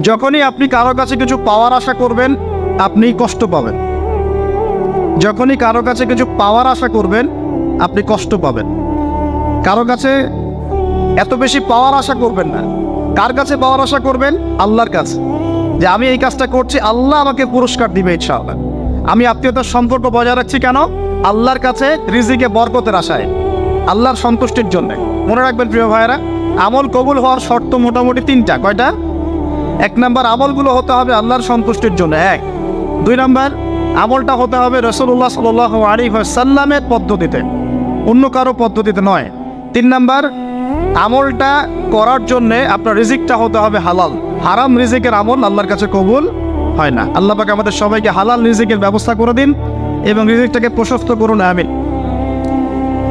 যখনই আপনি কারো কাছে কিছু পাওয়ার আশা করবেন, আপনি কষ্ট পাবেন। যখনই কারো কাছে কিছু পাওয়ার আশা করবেন, আপনি কষ্ট পাবেন। কারো কাছে এত বেশি পাওয়ার আশা করবেন না। কার কাছে পাওয়ার আশা করবেন? আল্লাহর কাছে, যে আমি এই কাজটা করছি, আল্লাহ আমাকে পুরস্কার দিবে ইনশাআল্লাহ। আমি আত্মীয়তার সম্পর্ক বজায় রাখছি কেন? আল্লাহর কাছে রিজিকে বরকতের আশায়, আল্লাহর সন্তুষ্টির জন্য। মনে রাখবেন প্রিয় ভাইয়েরা, আমল কবুল হওয়ার শর্ত মোটামুটি তিনটা। কয়টা? 1 নাম্বার, আমলগুলো হতে হবে আল্লাহর সন্তুষ্টির জন্য। 1। 2 নাম্বার, আমলটা হতে হবে রাসূলুল্লাহ সাল্লাল্লাহু আলাইহি ওয়াসাল্লামের পদ্ধতিতে, অন্য কারো পদ্ধতিতে নয়। 3 নাম্বার, আমলটা করার জন্যে আপনার রিজিকটা হতে হবে হালাল। হারাম রিজিকের আমল আল্লাহর কাছে কবুল হয় না। আল্লাহ পাক আমাদের সবাইকে হালাল রিজিকের ব্যবস্থা করে দিন এবং রিজিকটাকে প্রশস্ত করুন, আমিন।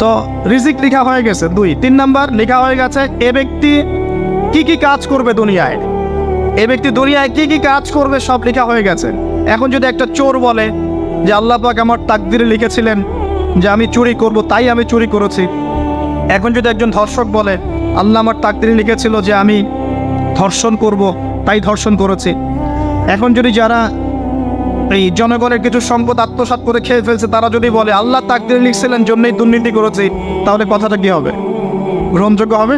তো রিজিক লেখা হয়ে গেছে 2। 3 নাম্বার লেখা হয়ে গেছে এ ব্যক্তি কি কি কাজ করবে দুনিয়ায়, এ ব্যক্তি দুনিয়ায় কি কি কাজ করবে সব লেখা হয়ে গেছে। এখন যদি একটা চোর বলে যে আল্লাহ পাক আমার তাকদিরে লিখেছিলেন যে আমি চুরি করব, তাই আমি চুরি করেছি। এখন যদি একজন ধর্ষক বলে আল্লাহ আমার তাকদিরে লিখেছিল যে আমি ধর্ষণ করব, তাই ধর্ষণ করেছি। এখন যদি যারা এই জনগণের কিছু সম্পদ আত্মসাৎ করে খেয়ে ফেলছে, তারা যদি বলে আল্লাহ তাকদিরে লিখছিলেন জন্যই দুর্নীতি করেছি, তাহলে কথাটা কি হবে? গ্রহণযোগ্য হবে?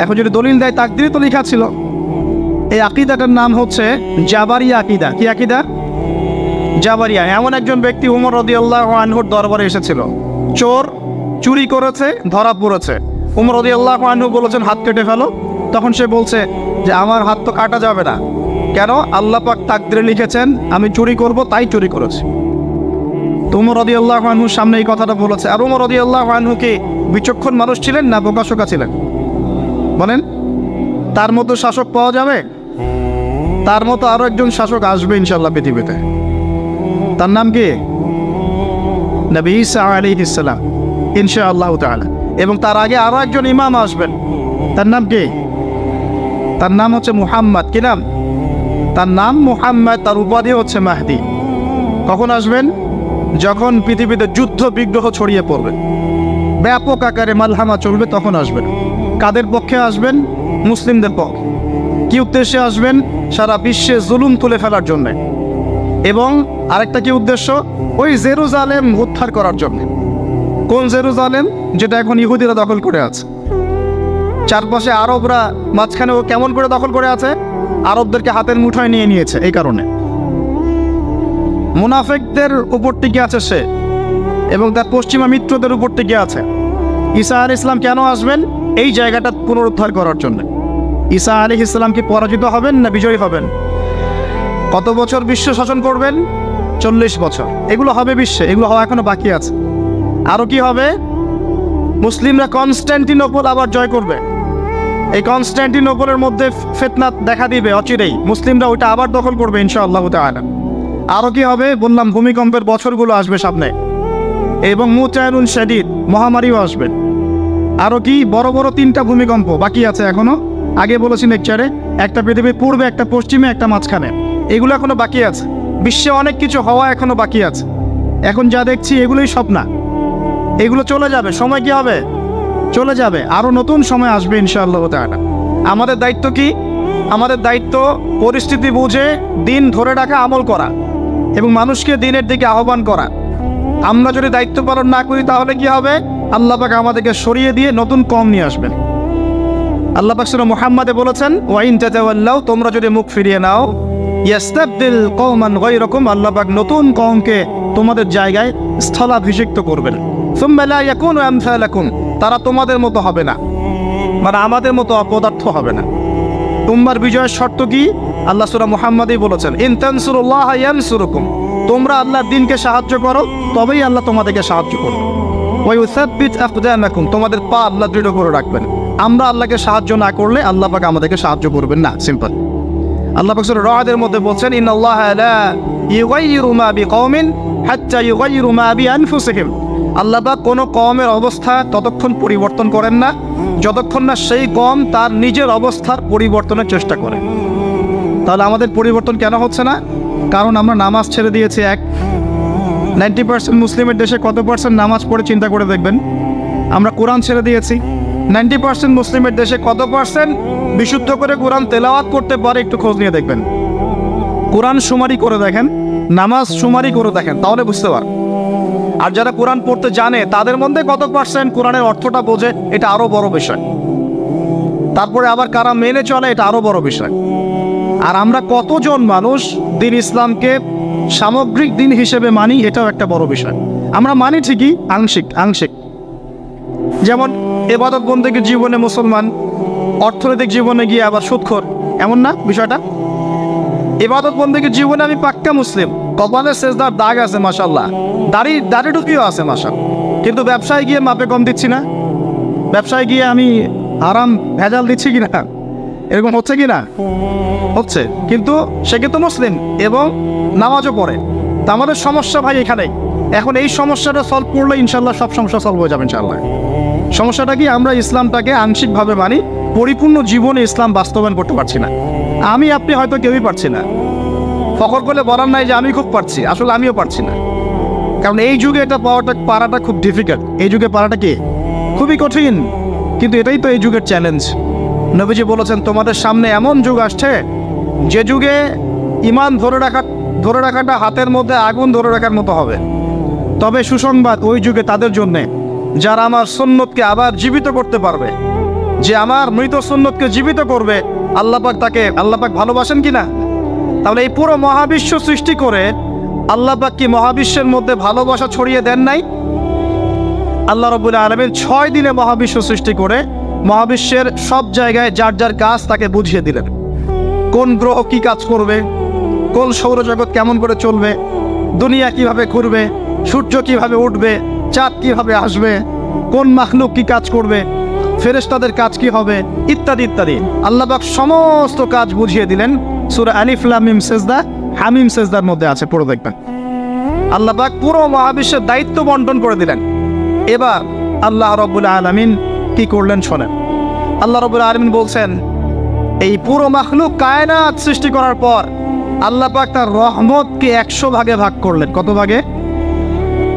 এখন যদি দলিল দেয় তাকদিরে তো লেখা ছিল। এই আকীদাটার নাম হচ্ছে জাবারিয়া আকীদা। কি আকীদা? জাবারিয়া। এমন একজন ব্যক্তি উমর রাদিয়াল্লাহু আনহুর দরবারে এসেছিল, চোর চুরি করেছে, ধরা পড়েছে। উমর রাদিয়াল্লাহু আনহু বলেছেন হাত কেটে ফেলো। তখন সে বলছে যে আমার হাত তো কাটা যাবে না। কেন? আল্লাহ পাক তাকদিরে লিখেছেন আমি চুরি করব, তাই চুরি করেছি। তো উমর রাদিয়াল্লাহু আনহুর সামনে এই কথাটা বলেছে। আর উমর রাদিয়াল্লাহু আনহু কি বিচক্ষণ মানুষ ছিলেন না বোকাশোকা ছিলেন? বলেন, তার মতো শাসক পাওয়া যাবে? তার মতো আরো একজন শাসক আসবে ইনশাআল্লাহ পৃথিবীতে। তার নাম কি? নবী ঈসা আলাইহিস সালাম, ইনশাআল্লাহ তাআলা। এবং তার আগে আরো একজন ইমাম আসবেন। তার নাম কি? তার নাম হচ্ছে মুহাম্মদ। কি নাম? তার নাম মুহাম্মদ। তার উপাধি হচ্ছে মাহদি। কখন আসবেন? যখন পৃথিবীতে যুদ্ধ বিগ্রহ ছড়িয়ে পড়বে, ব্যাপক আকারে মালহামা চলবে, তখন আসবেন। কাদের পক্ষে আসবেন? মুসলিমদের পক্ষে। কি উদ্দেশ্যে আসবেন? সারা বিশ্বে জুলুম তুলে ফেলার জন্য। এবং আরেকটা কি উদ্দেশ্য? ওই জেরুজালেম উদ্ধার করার জন্য। কোন জেরুজালেম? যেটা এখন ইহুদিরা দখল করে আছে। চারপাশে আরবরা, মাঝখানে ও কেমন করে দখল করে আছে? আরবদেরকে হাতের মুঠোয় নিয়ে নিয়েছে। এই কারণে মুনাফিকদের উপর টিকে আছে সে, এবং তার পশ্চিমা মিত্রদের উপর টিকে আছে। ঈসা আলাইহিস সালাম কেন আসবেন? এই জায়গাটা পুনরুদ্ধার করার জন্য। ঈসা আলাইহিস সালাম কি পরাজিত হবেন না বিজয়ী হবেন? কত বছর বিশ্ব শাসন করবেন? 40 বছর। এগুলো হবে বিশ্বে, এগুলো হওয়া এখনো বাকি আছে। আরও কি হবে? মুসলিমরা কনস্ট্যান্টিনোপল আবার জয় করবে। এই কনস্ট্যান্টিনোপলের মধ্যে ফিতনা দেখা দিবে অচিরেই, মুসলিমরা ওইটা আবার দখল করবে ইনশাআল্লাহ তাআলা। আরও কি হবে? বললাম ভূমিকম্পের বছরগুলো আসবে সামনে, এবং মুতায়নুন শাদীদ, মহামারীও আসবে। আরও কি? বড় বড় 3টা ভূমিকম্প বাকি আছে এখনো। আগে বলেছি লেকচারে, একটা পৃথিবীর পূর্বে, একটা পশ্চিমে, একটা মাঝখানে। এগুলো এখনো বাকি আছে। বিশ্বে অনেক কিছু হওয়া এখনো বাকি আছে। এখন যা দেখছি এগুলোই সব না, এগুলো চলে যাবে। সময় কি হবে? চলে যাবে। আরও নতুন সময় আসবে ইনশাআল্লাহ তাআলা। আমাদের দায়িত্ব কি? আমাদের দায়িত্ব পরিস্থিতি বুঝে দিন ধরে রাখা, আমল করা এবং মানুষকে দিনের দিকে আহ্বান করা। আমরা যদি দায়িত্ব পালন না করি তাহলে কি হবে? আল্লাহ পাক আমাদেরকে সরিয়ে দিয়ে নতুন কওম নিয়ে আসবেন। আল্লাহ পাক সূরা মুহাম্মাদে বলেছেন ওয়া ইন তাতাওয়াল্লাউ, তোমরা যদি মুখ ফিরিয়ে নাও, ইয়াস্তাবদিল কওমান গায়রাকুম, আল্লাহ পাক নতুন কওমকে তোমাদের জায়গায় স্থলাভিষিক্ত করবেন। সুম্মা লা ইয়াকুনু আমসালাকুম, তারা তোমাদের মতো হবে না, মানে আমাদের মতো অপদার্থ হবে না। উম্মার বিজয়ের শর্ত কি? আল্লাহ সূরা মুহাম্মাদেই বলেছেন ইন তানসুরুল্লাহ ইয়ানসুরুকুম, তোমরা আল্লাহর দ্বীনকে সাহায্য করো, তবেই আল্লাহ তোমাদেরকে সাহায্য করবে। ওয়া ইউসাব্বিত আকদামাকুম, তোমাদের পা আল্লাহ দৃঢ় করে রাখবেন। আমরা আল্লাহকে সাহায্য না করলে আল্লাহ পাক আমাদেরকে সাহায্য করবেন না। সিম্পল। আল্লাহ পাক সূরা রা'দের মধ্যে বলছেন ইন্নাল্লাহা লা ইউগাইয়িরু মা বিকওমিন হাত্তা ইউগাইয়িরু মা বিআনফুসিহিম, আল্লাহ পাক কোনো কওমের অবস্থা ততক্ষণ পরিবর্তন করেন না যতক্ষণ না সেই কওম তার নিজের অবস্থার পরিবর্তনের চেষ্টা করে। তাহলে আমাদের পরিবর্তন কেন হচ্ছে না? কারণ আমরা নামাজ ছেড়ে দিয়েছি। 90% মুসলিমের দেশে কত পার্সেন্ট নামাজ পড়ে চিন্তা করে দেখবেন। আমরা কোরআন ছেড়ে দিয়েছি, 90% মুসলিমের দেশে কত পার্সেন্ট বিশুদ্ধ করে কোরআন তেলাওয়াত করতে পারে একটু খোঁজ নিয়ে দেখবেন। কোরআন শুমারি করে দেখেন, নামাজ শুমারি করে দেখেন, তাহলে বুঝতে পার। আর যারা কোরআন পড়তে জানে তাদের মধ্যে কত পার্সেন্ট কোরআনের অর্থটা বোঝে, এটা আরো বড় বিষয়। তারপরে আবার কারা মেনে চলে, এটা আরো বড় বিষয়। আর আমরা কতজন মানুষ দিন ইসলামকে সামগ্রিক দিন হিসেবে মানি, এটাও একটা বড় বিষয়। আমরা মানি ঠিকই, আংশিক। যেমন ইবাদত বন্দেগীর জীবনে মুসলমান, অর্থনৈতিক জীবনে গিয়ে আবার সুদখোর, এমন না বিষয়টা? ইবাদত বন্দেগীর জীবনে আমি পাক্কা মুসলিম, কপালে সেজদার দাগ আছে মাশাআল্লাহ, দাড়ি টুপিও আছে মাশাআল্লাহ, কিন্তু ব্যবসায় গিয়ে মাপে কম দিচ্ছি না, ব্যবসায় গিয়ে আমি আরাম ভেজাল দিচ্ছি কিনা, এরকম হচ্ছে কি না? হচ্ছে। কিন্তু সে কিন্তু মুসলিম এবং নামাজও পড়ে। তা আমাদের সমস্যা ভাই এখানে। এখন এই সমস্যাটা সলভ করলে ইনশাল্লাহ সব সমস্যা সলভ হয়ে যাবে ইনশাল্লাহ। সমস্যাটা কি? আমরা ইসলামটাকে আংশিকভাবে মানি, পরিপূর্ণ জীবনে ইসলাম বাস্তবায়ন করতে পারছি না। আপনি হয়তো কেউই পারছি না, ফখর করলে বলার নাই যে আমি খুব পারছি, আসলে আমিও পারছি না। কারণ এই যুগে এটা পারাটা খুব ডিফিকাল্ট। এই যুগে পারাটা কি খুবই কঠিন, কিন্তু এটাই তো এই যুগের চ্যালেঞ্জ। নবীজি বলেছেন তোমাদের সামনে এমন যুগ আসছে যে যুগে ঈমান ধরে রাখাটা হাতের মধ্যে আগুন ধরে রাখার মতো হবে। তবে সুসংবাদ ওই যুগে তাদের জন্যে যারা আমার সুন্নতকে আবার জীবিত করতে পারবে, যে আমার মৃত সুন্নতকে জীবিত করবে। আল্লাহ পাক ভালোবাসেন কিনা? তাহলে এই পুরো মহাবিশ্ব সৃষ্টি করে আল্লাহ পাক কি মহাবিশ্বের মধ্যে ভালোবাসা ছড়িয়ে দেন নাই? আল্লাহ রাব্বুল আলামিন 6 দিনে মহাবিশ্ব সৃষ্টি করে মহাবিশ্বের সব জায়গায় যার যার কাজ তাকে বুঝিয়ে দিলেন। কোন গ্রহ কি কাজ করবে, কোন সৌরজগৎ কেমন করে চলবে, দুনিয়া কিভাবে ঘুরবে, সূর্য কিভাবে উঠবে, চাঁদ কিভাবে আসবে, কোন মাখলুক কি কাজ করবে, ফেরেশতাদের কাজ কি হবে, ইত্যাদি ইত্যাদি। আল্লাহ পাক সমস্ত কাজ বুঝিয়ে দিলেন। সূরা আলিফ লাম মিম সেজদা, হামিম সেজদার মধ্যে আছে, পড়ে দেখবেন। আল্লাহ পাক পুরো মহাবিশ্বের দায়িত্ব বন্টন করে দিলেন। এবার আল্লাহ রাব্বুল আলামিন কি করলেন শোনেন। আল্লাহ রাব্বুল আলামিন বলছেন, এই পুরো মাখলুক কায়নাত সৃষ্টি করার পর আল্লাহ পাক তার রহমতকে 100 ভাগে ভাগ করলেন। কত ভাগে?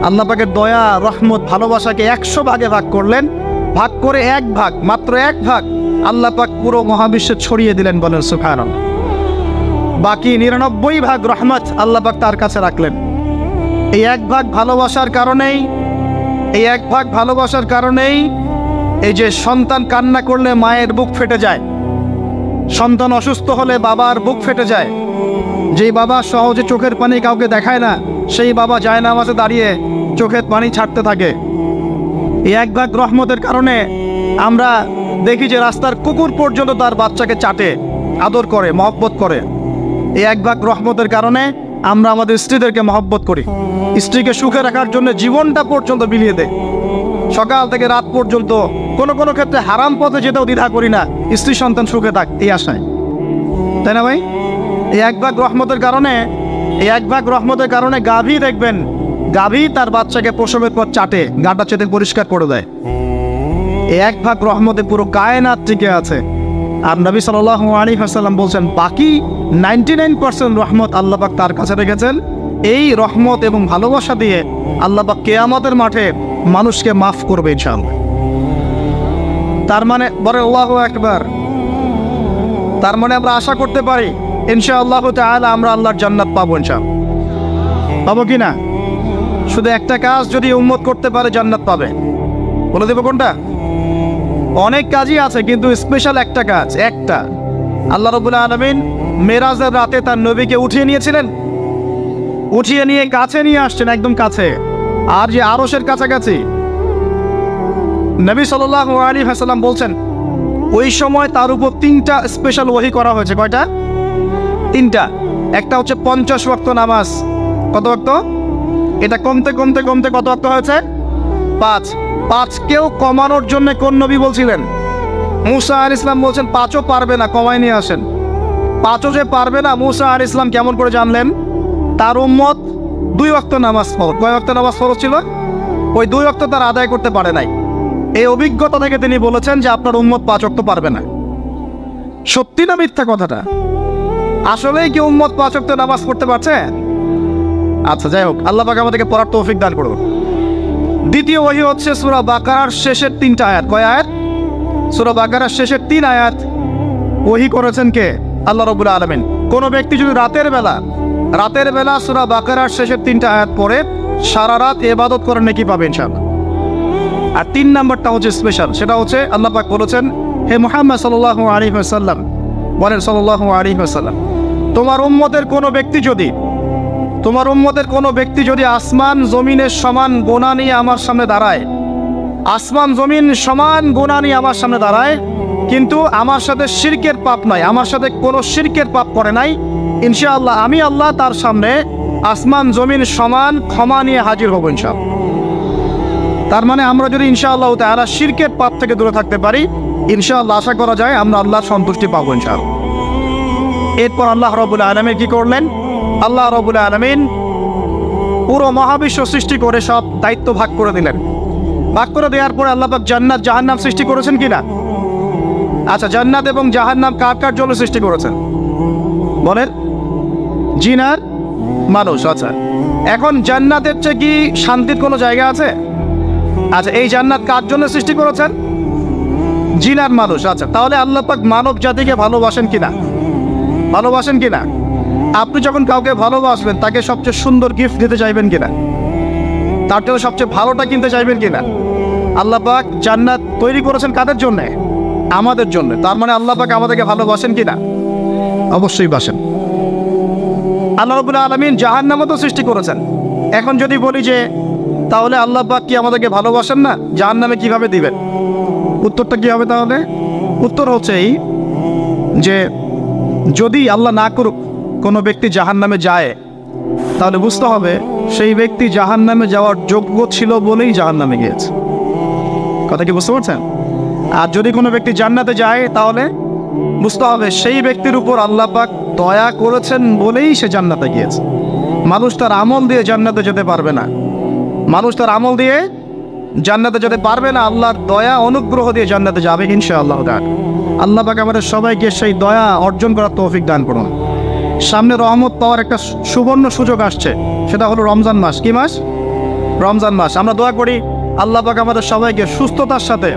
আল্লাহ পাকের দয়া, রহমত, ভালোবাসাকে 100 ভাগে ভাগ করলেন। ভাগ করে মাত্র এক ভাগ আল্লাহ পাক পুরো মহাবিশ্বে ছড়িয়ে দিলেন, বলেন সুবহানাল্লাহ। বাকি 99 ভাগ রহমত আল্লাহ পাক তার কাছে রাখলেন। এই এক ভাগ ভালোবাসার কারণেই এই যে সন্তান কান্না করলে মায়ের বুক ফেটে যায়, সন্তান অসুস্থ হলে বাবার বুক ফেটে যায়, যেই বাবা সহজে চোখের পানি কাউকে দেখায় না, সেই বাবা জায়নামাজে দাঁড়িয়ে চোখের পানি ছাড়তে থাকে। এই এক ভাগ রহমতের কারণে আমরা দেখি যে রাস্তার কুকুর পর্যন্ত তার বাচ্চাকে চাটে, আদর করে, মহব্বত করে। এই এক ভাগ রহমতের কারণে আমরা আমাদের স্ত্রীদেরকে মহব্বত করি, স্ত্রীকে সুখে রাখার জন্য জীবনটা পর্যন্ত বিলিয়ে দেয়। সকাল থেকে রাত পর্যন্ত কোনো ক্ষেত্রে হারাম পথে যেতেও দ্বিধা করি না, স্ত্রী সন্তান সুখে থাক এই আশায়, তাই না ভাই? এই এক ভাগ রহমতের কারণে গাভী দেখবেন, গাভী তার বাচ্চাকে প্রসবের পর চাটে, গাটা চেটে পরিষ্কার করে দেয়। এই এক ভাগ রহমতে পুরো কায়নাত টিকে আছে। আর নবী সাল্লাল্লাহু আলাইহি ওয়াসাল্লাম বলছেন, বাকি 99% রহমত আল্লাহ পাক তার কাছে রেখেছেন। এই রহমত এবং ভালোবাসা দিয়ে আল্লাহ পাক কিয়ামতের মাঠে মানুষকে মাফ করবে ইনশাআল্লাহ। তার মানে বলে আল্লাহু আকবার, তার মানে আমরা আশা করতে পারি ইনশাআল্লাহ তাআলা আমরা আল্লাহর জান্নাত পাবো ইনশাআল্লাহ। পাবো কি না? শুধু একটা কাজ যদি উম্মত করতে পারে জান্নাত পাবে। বলে দেবো কোনটা? অনেক কাজই আছে, কিন্তু স্পেশাল একটা কাজ, একটা। আল্লাহ রাব্বুল আলামিন মেরাজের রাতে তার নবীকে উঠিয়ে নিয়ে কাছে নিয়ে আসছেন, একদম কাছে, আর যে আরশের কাছাকাছি। নবী সাল্লাল্লাহু আলাইহি ওয়াসাল্লাম বলছেন, ওই সময় তার উপর 3টা স্পেশাল ওহী করা হয়েছে। কয়টা? 3টা। একটা হচ্ছে 50 ওয়াক্ত নামাজ। কত ওয়াক্ত? এটা কমতে কত ওয়াক্ত হয়েছে? 5 কেও কমানোর জন্য কোন নবী বলছিলেন? মুসা আলাইহিস সালাম বলছেন 5ও পারবে না, কমায় নিয়ে আসেন। 5ও যে পারবে না, মুসা আলাইহিস সালাম কেমন করে জানলেন? তার উম্মত 2 ওয়াক্ত নামাজ ফরজ। কয় ওয়াক্ত নামাজ ফরজ ছিল? ওই 2 ওয়াক্ত তার আদায় করতে পারে নাই। এই অভিজ্ঞতা থেকে তিনি বলেছেন যে আপনার উম্মত 5 ওয়াক্ত পারবে না। সত্যি না মিথ্যা কথাটা? আসলেই কি উম্মত 5 ওয়াক্ত নামাজ পড়তে পারছে? আচ্ছা, যাই হোক, আল্লাহ পাক আমাদেরকে পড়ার তৌফিক দান করুন। দ্বিতীয় ওহী হচ্ছে সূরা বাকারার শেষের 3টা আয়াত। কয় আয়াত? সূরা বাকারার শেষের 3 আয়াত ওহী করেছেন কে? আল্লাহ রাব্বুল আলামিন। কোনো ব্যক্তি যদি রাতের বেলা সূরা বাকারার শেষের 3টা আয়াত পড়ে সারা রাত ইবাদত করার নেকি পাবে ইনশাআল্লাহ। আর 3 নাম্বারটা হচ্ছে স্পেশাল, সেটা হচ্ছে আল্লাহ পাক বলেছেন, হে মুহাম্মদ সাল্লাল্লাহু আলাইহি ওয়াসাল্লাম, বলেন সাল্লাল্লাহু আলাইহি ওয়াসাল্লাম, তোমার উম্মতের কোনো ব্যক্তি যদি আসমান জমিনের সমান গোনা নিয়ে আমার সামনে দাঁড়ায়, আসমান জমিন সমান গুনাহ নিয়ে আমার সামনে দাঁড়ায়, কিন্তু আমার সাথে শিরকের পাপ নাই, আমার সাথে কোনো শিরকের পাপ করে নাই, ইনশাআল্লাহ আমি আল্লাহ তার সামনে আসমান জমিন সমান ক্ষমা নিয়ে হাজির হব ইনশাআল্লাহ। তার মানে আমরা যদি ইনশাআল্লাহ তাআলা শিরকের পাপ থেকে দূরে থাকতে পারি, ইনশাআল্লাহ আশা করা যায় আমরা আল্লাহর সন্তুষ্টি পাবো ইনশাআল্লাহ। এরপর আল্লাহ রাব্বুল আলামিন কি করলেন? আল্লাহ রাব্বুল আলামিন পুরো মহাবিশ্ব সৃষ্টি করে সব দায়িত্ব ভাগ করে দিলেন। ভাগ করে দেওয়ার পরে আল্লাহ পাক জান্নাত জাহান্নাম সৃষ্টি করেছেন কিনা? আচ্ছা, জান্নাত এবং জাহান্নাম কার কার জন্য সৃষ্টি করেছেন বলেন? জিন আর মানুষ। আচ্ছা, এখন জান্নাতের চেয়ে কি শান্তির কোনো জায়গা আছে? আচ্ছা, এই জান্নাত কার জন্য সৃষ্টি করেছেন? জিন আর মানুষ। আচ্ছা, তাহলে আল্লাহ পাক মানব জাতিকে ভালোবাসেন কিনা? ভালোবাসেন কিনা? আপনি যখন কাউকে ভালোবাসবেন তাকে সবচেয়ে সুন্দর গিফট দিতে চাইবেন কিনা? তার জন্য সবচেয়ে ভালোটা কিনতে চাইবেন কিনা? আল্লাহ পাক জান্নাত তৈরি করেছেন কাদের জন্য? আমাদের জন্য। তার মানে আল্লাহ পাক আমাদেরকে ভালোবাসেন কিনা? অবশ্যই বাসেন। আল্লাহ রাব্বুল আলামিন জাহান্নামও তো সৃষ্টি করেছেন। এখন যদি বলি যে তাহলে আল্লাহ পাক কি আমাদেরকে ভালোবাসেন না, জাহান্নামে কিভাবে দিবেন? উত্তরটা কি হবে তাহলে? উত্তর হচ্ছে এই যে যদি আল্লাহ না করুক কোনো ব্যক্তি জাহান্নামে যায়, তাহলে বুঝতে হবে সেই ব্যক্তি জাহান্নামে যাওয়ার যোগ্য ছিল বলেই জাহান্নামে গিয়েছে। কথা কি বুঝতে পারছেন? আর যদি কোনো ব্যক্তি জান্নাতে যায়, তাহলে বুঝতে হবে সেই ব্যক্তির উপর আল্লাহ পাক দয়া করেছেন বলেই সে জান্নাতে গিয়েছে। মানুষ তার আমল দিয়ে জান্নাতে যেতে পারবে না, মানুষ তার আমল দিয়ে জান্নাতে যেতে পারবে না, আল্লাহর দয়া অনুগ্রহ দিয়ে জান্নাতে যাবে ইনশাআল্লাহ। আল্লাহ পাক আমাদের সবাইকে সেই দয়া অর্জন করার তৌফিক দান করুন। সামনে রহমত পাওয়ার একটা সুবর্ণ সুযোগ আসছে, সেটা হলো রমজান মাস। কি মাস? রমজান মাস। আমরা দোয়া করি আল্লাহ পাক আমাদের সবাইকে সুস্থতার সাথে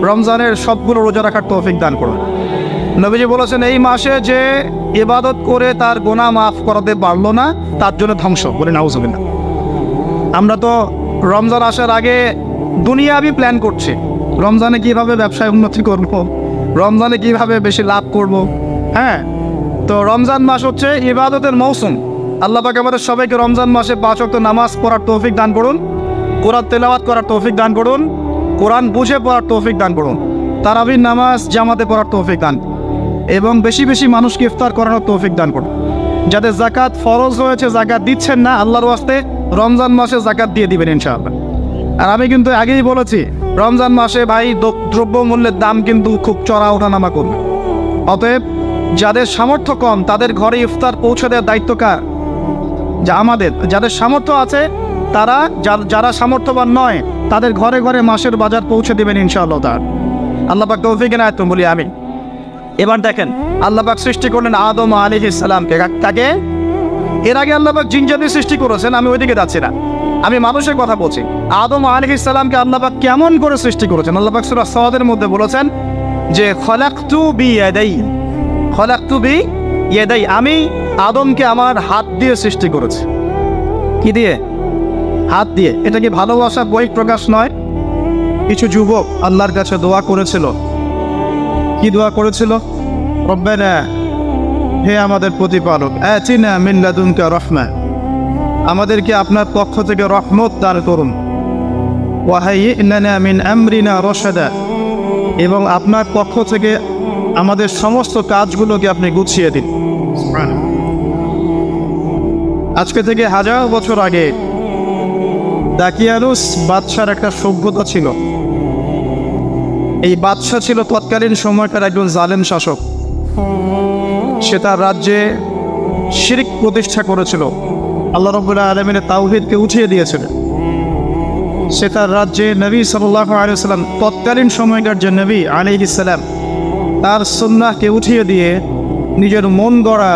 রমজানের সবগুলো রোজা রাখার তৌফিক দান করুন। নবীজি বলেছেন, এই মাসে যে ইবাদত করে তার গুনাহ মাফ করাতে পারলো না, তার জন্য ধ্বংস। বলে নাউজুবিল্লাহ। আমরা তো রমজান আসার আগে দুনিয়াবি প্ল্যান করছি, রমজানে কিভাবে ব্যবসায় উন্নতি করব, রমজানে কিভাবে বেশি লাভ করব। হ্যাঁ, তো রমজান মাস হচ্ছে ইবাদতের মৌসুম। আল্লাহ পাক আমাদের সবাইকে রমজান মাসে 5 ওয়াক্ত নামাজ পড়ার তৌফিক দান করুন, কোরআন তেলাওয়াত করার তৌফিক দান করুন, কোরআন বুঝে পড়ার তৌফিক দান করুন, তারাবির নামাজ জামাতে পড়ার তৌফিক দান, এবং বেশি বেশি মানুষকে ইফতার করানোর তৌফিক দান করুন। যাদের যাকাত ফরজ হয়েছে যাকাত দিচ্ছেন না, আল্লাহর ওয়াস্তে রমজান মাসে যাকাত দিয়ে দিবেন ইনশাআল্লাহ। আর আমি কিন্তু আগেই বলেছি, রমজান মাসে ভাই দ্রব্য মূল্যের দাম কিন্তু খুব চড়া ওঠানামা করবে। অতএব যাদের সামর্থ্য কম তাদের ঘরে ইফতার পৌঁছে দেওয়ার দায়িত্ব কার? যা আমাদের। যাদের সামর্থ্য আছে তারা, যারা সামর্থ্যবান নয় তাদের ঘরে ঘরে মাসের বাজার পৌঁছে দেবেন ইনশাআল্লাহ। তার আল্লাহ পাক তৌফিক এনায়েত করুন বলি আমি। এবার দেখেন, আল্লাহ পাক সৃষ্টি করলেন আদম আলাইহিস সালামকে। তাকে এর আগে আল্লাহ পাক জিন জাতি সৃষ্টি করেছেন, আমি ওইদিকে যাচ্ছি না, আমি মানুষের কথা বলছি। আদম আলাইহিস সালামকে আল্লাহ পাক কেমন করে সৃষ্টি করেছেন? আল্লাহ পাক সূরা সাদের মধ্যে বলেছেন যে খলাকতু বিয়াদাই, আমি আদমকে আমার হাত দিয়ে সৃষ্টি করেছি। কি দিয়ে? হাত দিয়ে। এটা কি ভালোবাসা বই প্রকাশ নয়? কিছু যুবক আল্লাহর কাছে দোয়া করেছিল। কি দোয়া করেছিল? রব্বানা, হে আমাদের প্রতিপালক, আতিনা মিন লাদুনকা রাহমা, আমাদেরকে আপনার পক্ষ থেকে রহমত দান করুন, ওয়া হাইয়িনা মিন আমরিনা রাশাদা, এবং আপনার পক্ষ থেকে আমাদের সমস্ত কাজগুলোকে আপনি গুছিয়ে দিন। আজকে থেকে 1000 বছর আগে দাকিয়ানুস বাদশার একটা সভ্যতা ছিল। এই বাদশা ছিল তৎকালীন সময়কার একজন জালেম শাসক। সে তার রাজ্যে শিরক প্রতিষ্ঠা করেছিল, আল্লাহ রাব্বুল আলামিনের তাওহীদকে উঠিয়ে দিয়েছিল। সে তার রাজ্যে নবী সাল্লাল্লাহু আলাইহি ওয়াসাল্লাম, তৎকালীন সময়কার যে নবী আলাইহিস সালাম, তার সুন্নাহকে উঠিয়ে দিয়ে নিজের মন গড়া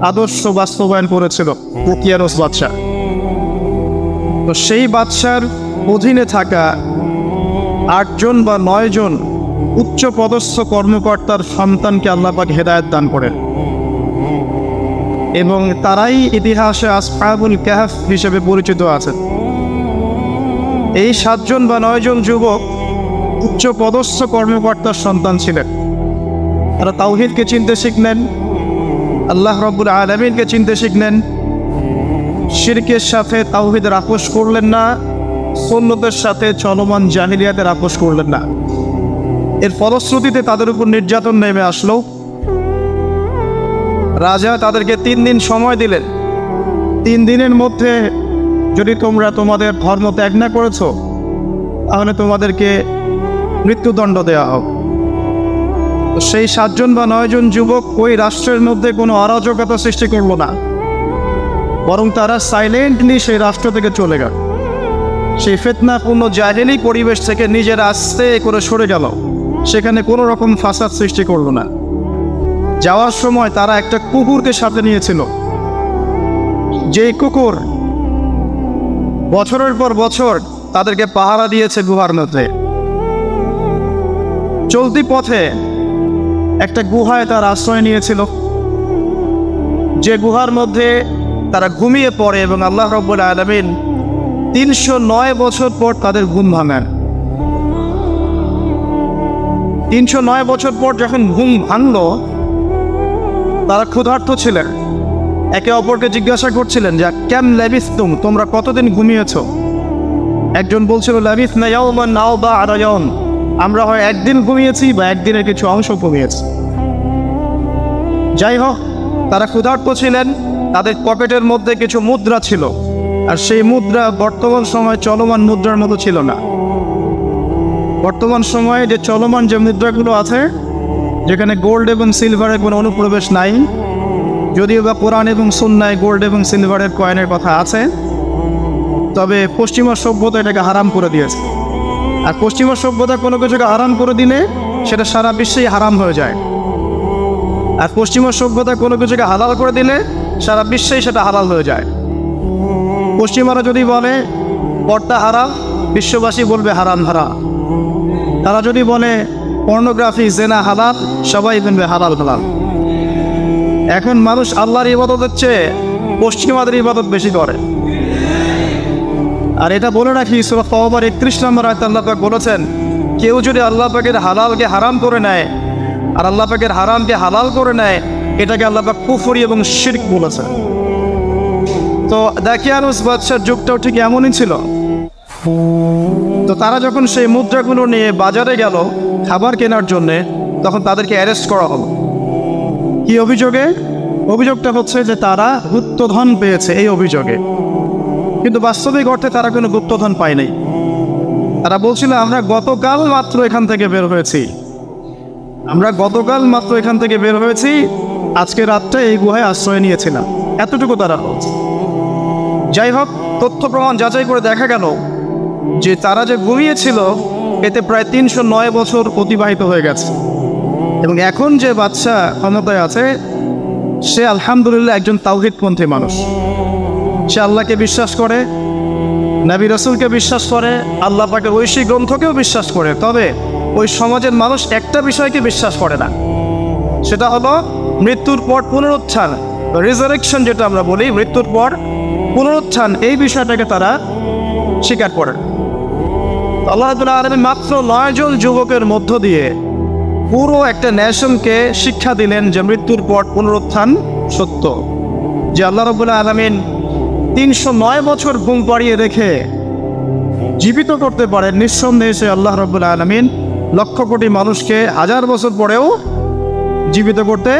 আদর্শ বাস্তবায়ন করেছিল দাকিয়ানুস বাদশা। তো সেই বাদশার অধীনে থাকা 8 জন বা 9 জন উচ্চ পদস্থ কর্মকর্তার সন্তানকে আল্লাহ পাক হেদায়েত দান করেন এবং তারাই ইতিহাসে আসহাবুল কাহফ হিসেবে পরিচিত আছেন। এই 7 জন বা 9 জন যুবক উচ্চ পদস্থ কর্মকর্তার সন্তান ছিলেন। তারা তাওহীদকে চিনতে শিখলেন, আল্লাহ রাব্বুল আলামিনকে চিনতে শিখলেন, শিরকের সাথে তাওহীদের আপোষ করলেন না, সুন্নতের সাথে চলমান জাহিলিয়াতের আপোষ করলেন না। এর ফলশ্রুতিতে তাদের উপর নির্যাতন নেমে আসলো। রাজা তাদেরকে 3 দিন সময় দিলেন। 3 দিনের মধ্যে যদি তোমরা তোমাদের ধর্ম ত্যাগ না করেছো তাহলে তোমাদেরকে মৃত্যুদণ্ড দেওয়া হবে। সেই 7 জন বা 9 জন যুবক ওই রাষ্ট্রের মধ্যে কোনো অরাজকতা সৃষ্টি করলো না, বরং তারা সাইলেন্টলি সেই রাষ্ট্র থেকে চলে গেল। সেই ফিতনাপূর্ণ জাহেলি পরিবেশ থেকে নিজেরা আস্তে করে সরে গেল, সেখানে কোনো রকম ফাসাদ সৃষ্টি করলো না। যাওয়ার সময় তারা একটা কুকুরকে সাথে নিয়েছিল, যেই কুকুর বছরের পর বছর তাদেরকে পাহারা দিয়েছে গুহার মধ্যে। চলতি পথে একটা গুহায় তার আশ্রয় নিয়েছিল, যে গুহার মধ্যে তারা ঘুমিয়ে পড়ে এবং আল্লাহ রাব্বুল আলামিন 309 বছর পর তাদের ঘুম ভাঙান। 309 বছর পর যখন ঘুম ভাঙলো, তারা ক্ষুধার্ত ছিলেন, একে অপরকে জিজ্ঞাসা করছিলেন যে কেম লাবিসতুম, তোমরা কতদিন ঘুমিয়েছ? একজন বলছিল লাবিসনা ইয়াওমান আও বা'দা ইয়াওম, আমরা হয় একদিন ঘুমিয়েছি বা একদিনের কিছু অংশ ঘুমিয়েছি। যাই হোক, তারা ক্ষুধার্ত ছিলেন, তাদের পকেটের মধ্যে কিছু মুদ্রা ছিল, আর সেই মুদ্রা বর্তমান সময়ে চলমান মুদ্রার মতো ছিল না। বর্তমান সময়ে যে চলমান যে মুদ্রাগুলো আছে, যেখানে গোল্ড এবং সিলভারের কোনো অনুপ্রবেশ নাই, যদিও বা কোরআন এবং সুন্নায় গোল্ড এবং সিলভারের কয়েনের কথা আছে, তবে পশ্চিমা সভ্যতা এটাকে হারাম করে দিয়েছে। আর পশ্চিমা সভ্যতা কোনো কিছুকে হারাম করে দিলে সেটা সারা বিশ্বেই হারাম হয়ে যায়, আর পশ্চিমা সভ্যতা কোনো কিছুকে হালাল করে দিলে সারা বিশ্বেই সেটা হালাল হয়ে যায়। পশ্চিমারা যদি বলে পর্দা হারাম, বিশ্ববাসী বলবে হারাম হারাম। তারা যদি বলে পর্নোগ্রাফি জেনা হালাল, সবাই বলবে হালাল হালাল। এখন মানুষ আল্লাহর ইবাদতের চেয়ে পশ্চিমাদের ইবাদত বেশি করে। আর এটা বলে রাখি, সূরা তাওবার 31 নম্বর আয়াতে আল্লাহ পাক বলেছেন, কেউ যদি আল্লাহ পাকের হালালকে হারাম করে নেয় আর আল্লাহ পাকের হারামকে হালাল করে নেয়, এটাকে আল্লাহ পাক কুফরি এবং শিরক বলেছেন। তো দাকিয়ানুস বাদশার যুগটাও ঠিক এমনই ছিল। তো তারা যখন সেই মুদ্রাগুলো নিয়ে বাজারে গেল খাবার কেনার জন্যে, তখন তাদেরকে অ্যারেস্ট করা হলো। কি অভিযোগে? অভিযোগটা হচ্ছে যে তারা গুপ্তধন পেয়েছে, এই অভিযোগে। কিন্তু বাস্তবিক অর্থে তারা কোনো গুপ্তধন পায় নাই। তারা বলছিল আমরা গতকাল মাত্র এখান থেকে বের হয়েছি, আজকে রাতটা এই গুহায় আশ্রয় নিয়েছিলাম, এতটুকু তারা বলছে। যাই হোক, তথ্য প্রমাণ যাচাই করে দেখা গেল যে তারা যে ঘুমিয়েছিল এতে প্রায় 309 বছর অতিবাহিত হয়ে গেছে। এবং এখন যে বাদশা ক্ষমতায় আছে, সে আলহামদুলিল্লাহ একজন তাওহীদপন্থী মানুষ। সে আল্লাহকে বিশ্বাস করে, নবী রাসূলকে বিশ্বাস করে, আল্লাহ পাকের ঐশী গ্রন্থকেও বিশ্বাস করে। তবে ওই সমাজের মানুষ একটা বিষয়কে বিশ্বাস করে না, সেটা হলো মৃত্যুর পর পুনরুত্থান, রিজারেকশন যেটা আমরা বলি, মৃত্যুর পর পুনরুত্থান, এই বিষয়টাকে তারা স্বীকার করে। আল্লাহ রাব্বুল আলামিন মাত্র 9 জন যুবকের মধ্য দিয়ে পুরো একটা নেশনকে শিক্ষা দিলেন যে মৃত্যুর পর পুনরুত্থান সত্য। যে আল্লাহ রাব্বুল আলামিন 309 বছর ঘুম পাড়িয়ে রেখে জীবিত করতে পারেন, নিঃসন্দেহে সে আল্লাহ রাব্বুল আলামিন লক্ষ কোটি মানুষকে 1000 বছর পরেও জীবিত করতে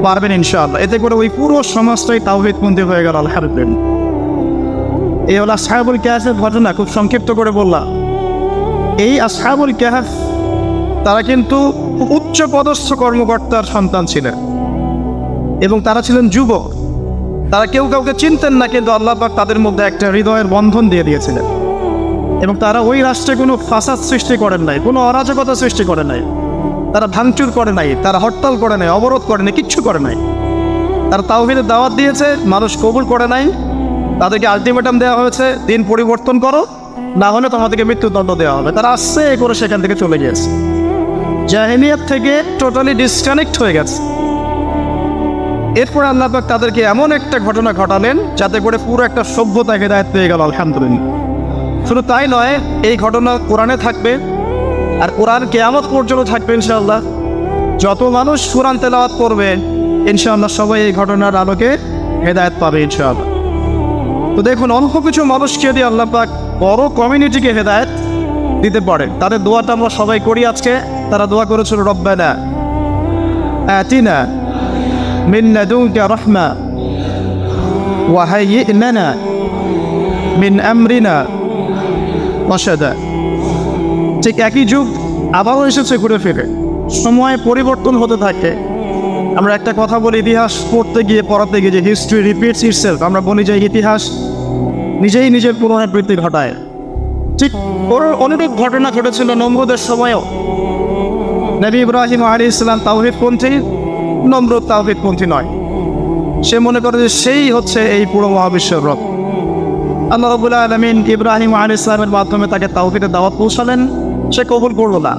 পারবেন ইনশাআল্লাহ। এতে করে ওই পুরো সমাজটাই তাওহীদপন্থী হয়ে গেল আলহামদুলিল্লাহ। এই হলো আসহাবুল কাহফের ঘটনা, খুব সংক্ষিপ্ত করে বললাম। এই আসহাবুল কাহফ তারা কিন্তু উচ্চ পদস্থ কর্মকর্তার সন্তান ছিলেন এবং তারা ছিলেন যুবক। তারা কেউ কাউকে চিনতেন না, কিন্তু আল্লাহ পাক তাদের মধ্যে একটা হৃদয়ের বন্ধন দিয়ে দিয়েছিলেন। এবং তারা ওই রাষ্ট্রে কোনো ফাসাদ সৃষ্টি করেন নাই, কোনো অরাজকতা সৃষ্টি করে নাই, তারা ভাঙচুর করে নাই, তারা হরতাল করে নাই, অবরোধ করে নাই, কিচ্ছু করে নাই। তারা তাওহীদের দাওয়াত দিয়েছে, মানুষ কবুল করে নাই। তাদেরকে আলটিমেটাম দেওয়া হয়েছে, দিন পরিবর্তন করো, না হলে তোমাদেরকে মৃত্যুদণ্ড দেওয়া হবে। তারা আসছে করে সেখান থেকে চলে গিয়েছে। জাহেলিয়াত থেকে টোটালি ডিসকানেক্ট হয়ে গেছে। এরপর আল্লাহ পাক তাদেরকে এমন একটা ঘটনা ঘটালেন যাতে করে পুরো একটা সভ্যতা হেদায়েত পেয়ে গেল, আলহামদুলিল্লাহ। শুধু তাই নয়, এই ঘটনা কোরআনে থাকবে, আর কোরআন কিয়ামত পর্যন্ত থাকবে ইনশাআল্লাহ। যত মানুষ কোরআন তেলাওয়াত করবে ইনশাআল্লাহ সবাই এই ঘটনার আলোকে হেদায়েত পাবে ইনশাআল্লাহ। তো দেখুন, অল্প কিছু মানুষকে দিয়ে আল্লাহ পাক বড় কমিউনিটিকে হেদায়েত দিতে পারে। তাদের দোয়াটা আমরা সবাই করি আজকে। তারা দোয়া করেছিল, রব্বানা আতিনা মিন লাদুনকা রাহমা ওয়া হাইয়্ লানা মিন আমরিনা রাশাদা। ঠিক একই যুগ আবারও এসেছে ঘুরে ফিরে, সময় পরিবর্তন হতে থাকে। আমরা একটা কথা বলি, ইতিহাস পড়তে গিয়ে পড়াতে গিয়ে, যে হিস্ট্রি রিপিটস ইটসেলফ। আমরা বলি যে ইতিহাস নিজেই নিজের পুনরাবৃত্তি ঘটায়। ঠিক ওর অনেক ঘটনা ঘটেছিল নমরুদের সময়ও। নবী ইব্রাহিম আলাইহিস সালাম তাওহীদপন্থী, নমরুদ তাওহীদপন্থী নয়। সে মনে করে যে সেই হচ্ছে এই পুরো মহাবিশ্বের রব। আল্লাহ রাব্বুল আলামিন ইব্রাহিম আলাইহিস সালামের মাধ্যমে তাকে তাওহীদের দাওয়াত পৌঁছালেন, সে কবুল করল না।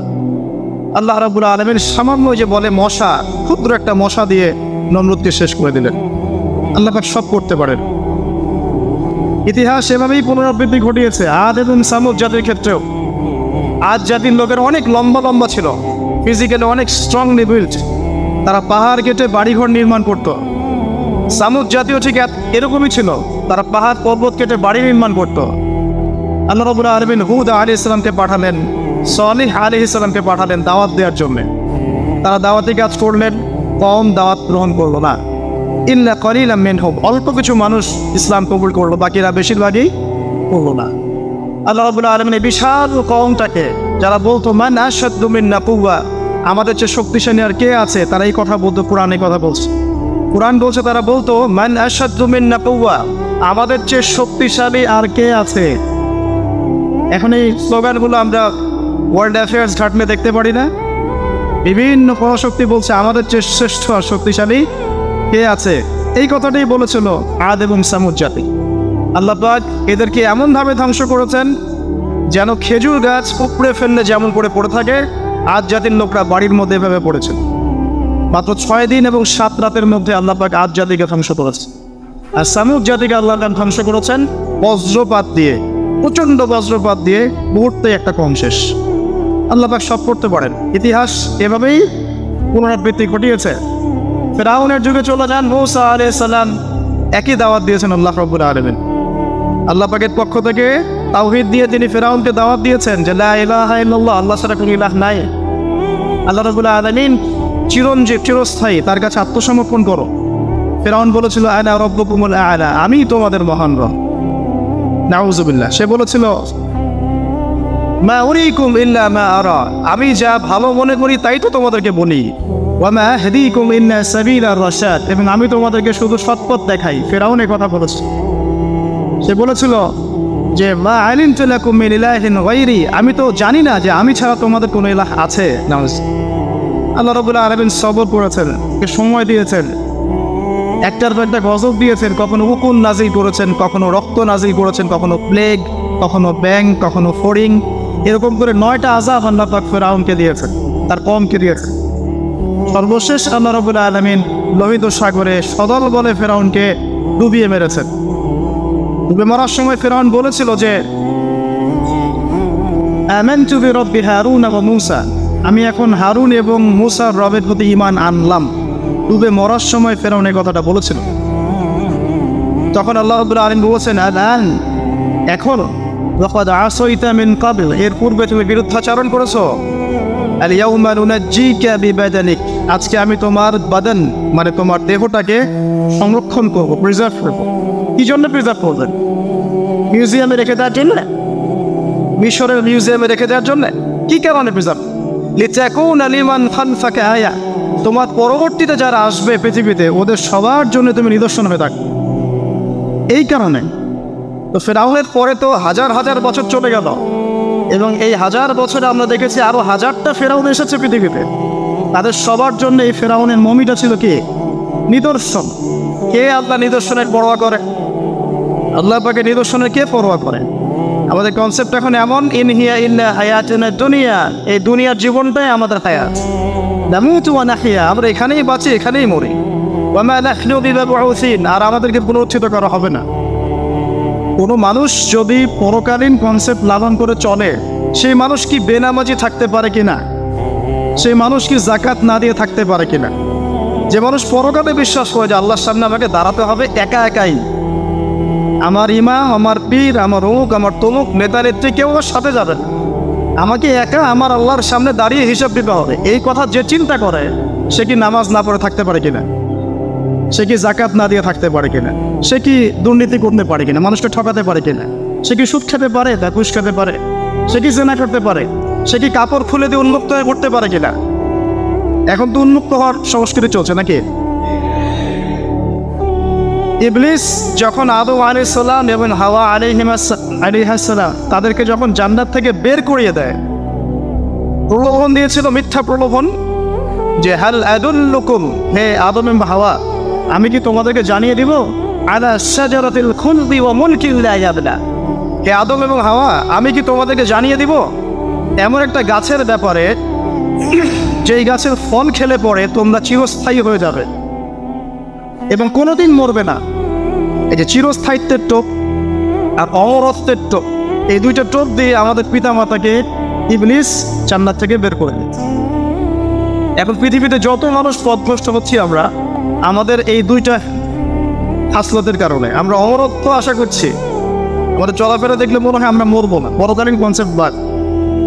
আল্লাহ রাব্বুল আলামিন সামান্য যে বলে মশা, ক্ষুদ্র একটা মশা দিয়ে নমরুদকে শেষ করে দিলেন। আল্লাহ পাক সব করতে পারেন। ইতিহাস এভাবেই পুনরাবৃত্তি ঘটিয়েছে আদ এবং সামুদ জাতির ক্ষেত্রেও। আদ জাতির লোকের অনেক লম্বা লম্বা ছিল, ফিজিক্যালি অনেক স্ট্রংলি বিল্ড। তারা পাহাড় কেটে বাড়িঘর নির্মাণ করত। সামুদ জাতীয় ঠিক এরকমই ছিল, তারা পাহাড় পর্বত কেটে বাড়ি নির্মাণ করত। আল্লাহ রাব্বুল আলামিন হুদ আলাইহিস সালামকে পাঠালেন, সালিহ আলাইহিস সালামকে পাঠালেন দাওয়াত দেওয়ার জন্য। তারা দাওয়াতি কাজ করলেন, কম দাওয়াত গ্রহণ করলো না। ইল্লা কলিলাম মিনহুম, অল্প কিছু মানুষ ইসলাম কবুল করলো, বাকিরা বেশিরভাগই করলো না। আল্লাহ রাব্বুল আলামিন এই বিশাল কওমটাকে, যারা বলতো মান আশাদ্দু মিন্না কুওয়া, আমাদের চেয়ে শক্তিশালী আর কে আছে, তারা এই কথা বলতো। কোরআন এই কথা বলছে, কোরআন বলছে তারা বলতো মান আশাদ্দু মিন্না কুওয়া, আমাদের চেয়ে শক্তিশালী আর কে আছে। এখন এই স্লোগানগুলো আমরা ওয়ার্ল্ড অ্যাফেয়ার্স ঘাটলে দেখতে পারি না? বিভিন্ন পরাশক্তি বলছে আমাদের চেয়ে শ্রেষ্ঠ আর শক্তিশালী কে আছে। এই কথাটাই বলেছিল আদ এবং সামুদ জাতি। আল্লাহ পাক এদেরকে এমনভাবে ধ্বংস করেছেন যেন খেজুর গাছ উপড়ে ফেললে যেমন করে পড়ে থাকে, আদ জাতির লোকরা বাড়ির মধ্যে এভাবে পড়েছে। মাত্র 6 দিন এবং 7 রাতের মধ্যে আল্লাহ পাক আদ জাতিকে ধ্বংস করেছে। আর সামুদ জাতিকে আল্লাহ পাক ধ্বংস করেছেন বজ্রপাত দিয়ে, প্রচণ্ড বজ্রপাত দিয়ে, মুহূর্তে একটা কম শেষ। আল্লাহ পাক সব করতে পারেন। ইতিহাস এভাবেই পুনরাবৃত্তি ঘটিয়েছে। ফেরাউনের যুগে চলে যান, মূসা আলাইহিস সালাম একই দাওয়াত দিয়েছেন আল্লাহ রাব্বুল আলামিন। আল্লাহ পাকের পক্ষ থেকে তাওহীদ দিয়ে তিনি ফেরাউনকে দাওয়াত দিয়েছেন যে লা ইলাহা ইল্লাল্লাহ, আল্লাহ ছাড়া কোনো ইলাহ নাই। আল্লাহ রাব্বুল আলামিন চিরঞ্জীব, চিরস্থায়ী, তার কাছে আত্মসমর্পণ করো। ফেরাউন বলেছিল আনা রাব্বুকুমুল আ'লা, আমি তোমাদের মহান রব। নাউযুবিল্লাহ। সে বলেছিল মা উরিকুম ইল্লা মা আরা, আমি যা ভালো মনে করি তাই তো তোমাদেরকে বলি। ওয়া মা আহদিকুম ইল্লা সাবিলার রাশাদ, এবং আমি তোমাদেরকে শুধু সৎপথ দেখাই। ফেরাউন এই কথা বলেছে। সে বলেছিল যে মা আলিমতু লাকুম মিন ইলাহিন গায়রি, আমি তো জানি না যে আমি ছাড়া তোমাদের কোনো ইলাহ আছে। আল্লাহ রাব্বুল আলামিন সবর করেছেন, সময় দিয়েছেন, একটার পর একটা গজব দিয়েছেন। কখনো উকুন নাজিল করেছেন, কখনো রক্ত নাজিল করেছেন, কখনো প্লেগ, কখনো ব্যাং, কখনো ফড়িং, এরকম করে 9টা আযাব আল্লাহ পাক ফেরাউনকে দিয়েছেন, তার কওমকে দিয়েছেন। সর্বশেষ আল্লাহ রাব্বুল আলামিন লোহিত সাগরে সদল বলে ফেরাউনকে ডুবিয়ে মেরেছেন। ডুবে মরার সময় ফেরাউন বলেছিল যে আমানতু বিরব্বি হারুন ওয়া মূসা, আমি এখন হারুন এবং মূসার রবের প্রতি ঈমান আনলাম। ডুবে মরার সময় ফেরাউন এই কথাটা বলেছিল। তখন আল্লাহ রাব্বুল আলামিন বলেছেন আলান, এখন ওয়াকাদ আসাইতা মিন ক্বাবল, এর পূর্বে তুমি বিরুদ্ধাচরণ করেছো। আল ইয়াউমা নুনাজ্জিকা বিবাদানিক, আজকে আমি তোমার বাদান মানে তোমার দেহটাকে সংরক্ষণ করব, প্রিজার্ভ করব। কি জন্য প্রিজার্ভ করবেন? মিউজিয়ামে রেখে দেওয়ার জন্য? মিশরের মিউজিয়ামে রেখে দেওয়ার জন্য? কি কারণে প্রিজার্ভ? লিতাকুনা লিমান খালফাকা আয়া, তোমার পরবর্তীতে যারা আসবে পৃথিবীতে ওদের সবার জন্য তুমি নিদর্শন হয়ে থাকবে। এই কারণে তো ফেরাউনের পরে তো হাজার হাজার বছর চলে গেল, এবং এই হাজার বছরে আমরা দেখেছি আরো হাজারটা ফেরাউন এসেছে পৃথিবীতে। তাদের সবার জন্য এই ফেরাউনের মমিটা ছিল কি? নিদর্শন। কে আল্লাহ নিদর্শনের পরোয়া করে? আল্লাহ পাকে নিদর্শনের কে পরোয়া করে? আমাদের কনসেপ্ট এখন এমন, ইন হিয়া ইল্লা হায়াতুনা দুনিয়া, এই দুনিয়ার জীবনটাই আমাদের হায়াত। নামুতু ওয়া নাহইয়া, আমরা এখানেই বাঁচি, এখানেই মরি। ওয়া মা নাহনু বিমাবউসিন, আর আমাদেরকে পুনরুত্থিত করা হবে না। কোনো মানুষ যদি পরকালীন কনসেপ্ট লালন করে চলে, সেই মানুষ কি বেনামাজি থাকতে পারে কিনা? সেই মানুষ কি জাকাত না দিয়ে থাকতে পারে কিনা? যে মানুষ পরকালে বিশ্বাস করে যে আল্লাহর সামনে আমাকে দাঁড়াতে হবে একা একাই, আমার ইমাম, আমার পীর, আমার অমুক, আমার তমুক নেতা নেত্রী কেউ আমার সাথে যাবে না, আমাকে একা আমার আল্লাহর সামনে দাঁড়িয়ে হিসাব দিতে হবে, এই কথা যে চিন্তা করে, সে কি নামাজ না পড়ে থাকতে পারে কিনা? সে কি জাকাত না দিয়ে থাকতে পারে কিনা? সে কি দুর্নীতি করতে পারে কিনা? মানুষকে ঠকাতে পারে কিনা? সে কি সুদ খেতে পারে, ঘুষ খেতে পারে? সে কি জেনা করতে পারে? সে কি কাপড় খুলে দিয়ে উন্মুক্ত হয়ে করতে পারে কিনা? এখন তো উন্মুক্ত হওয়ার সংস্কৃতি চলছে নাকি? ইবলিস যখন আদম আলাইহিস সালাম এবং হাওয়া আলাইহিস সালাম তাদেরকে যখন জান্নাত থেকে বের করিয়ে দেয়, প্রলোভন দিয়েছিল, মিথ্যা প্রলোভন, যে হাল আদুল্লুকুম, হে আদম এবং হাওয়া, আমি কি তোমাদেরকে জানিয়ে দিব, আলা শাজারাতিল খুলদি ওয়া মুলকিন লা ইয়াবলা, হে আদম এবং হাওয়া, আমি কি তোমাদেরকে জানিয়ে দিব এমন একটা গাছের ব্যাপারে, যেই গাছের ফল খেলে পরে তোমরা চিরস্থায়ী হয়ে যাবে এবং কোনোদিন মরবে না। এই যে চিরস্থায়িত্বের টোপ আর অমরত্বের টোপ, এই দুইটা টোপ দিয়ে আমাদের পিতা মাতাকে ইবলিস জান্নাত থেকে বের করে দিয়েছে। এখন পৃথিবীতে যত মানুষ পথভ্রষ্ট হচ্ছি আমরা, আমাদের এই দুইটা হাসলতের কারণে। আমরা অমরত্ব আশা করছি, আমাদের চলাফেরা দেখলে মনে হয় আমরা মরবো না, পরকালীন কনসেপ্ট বাদ।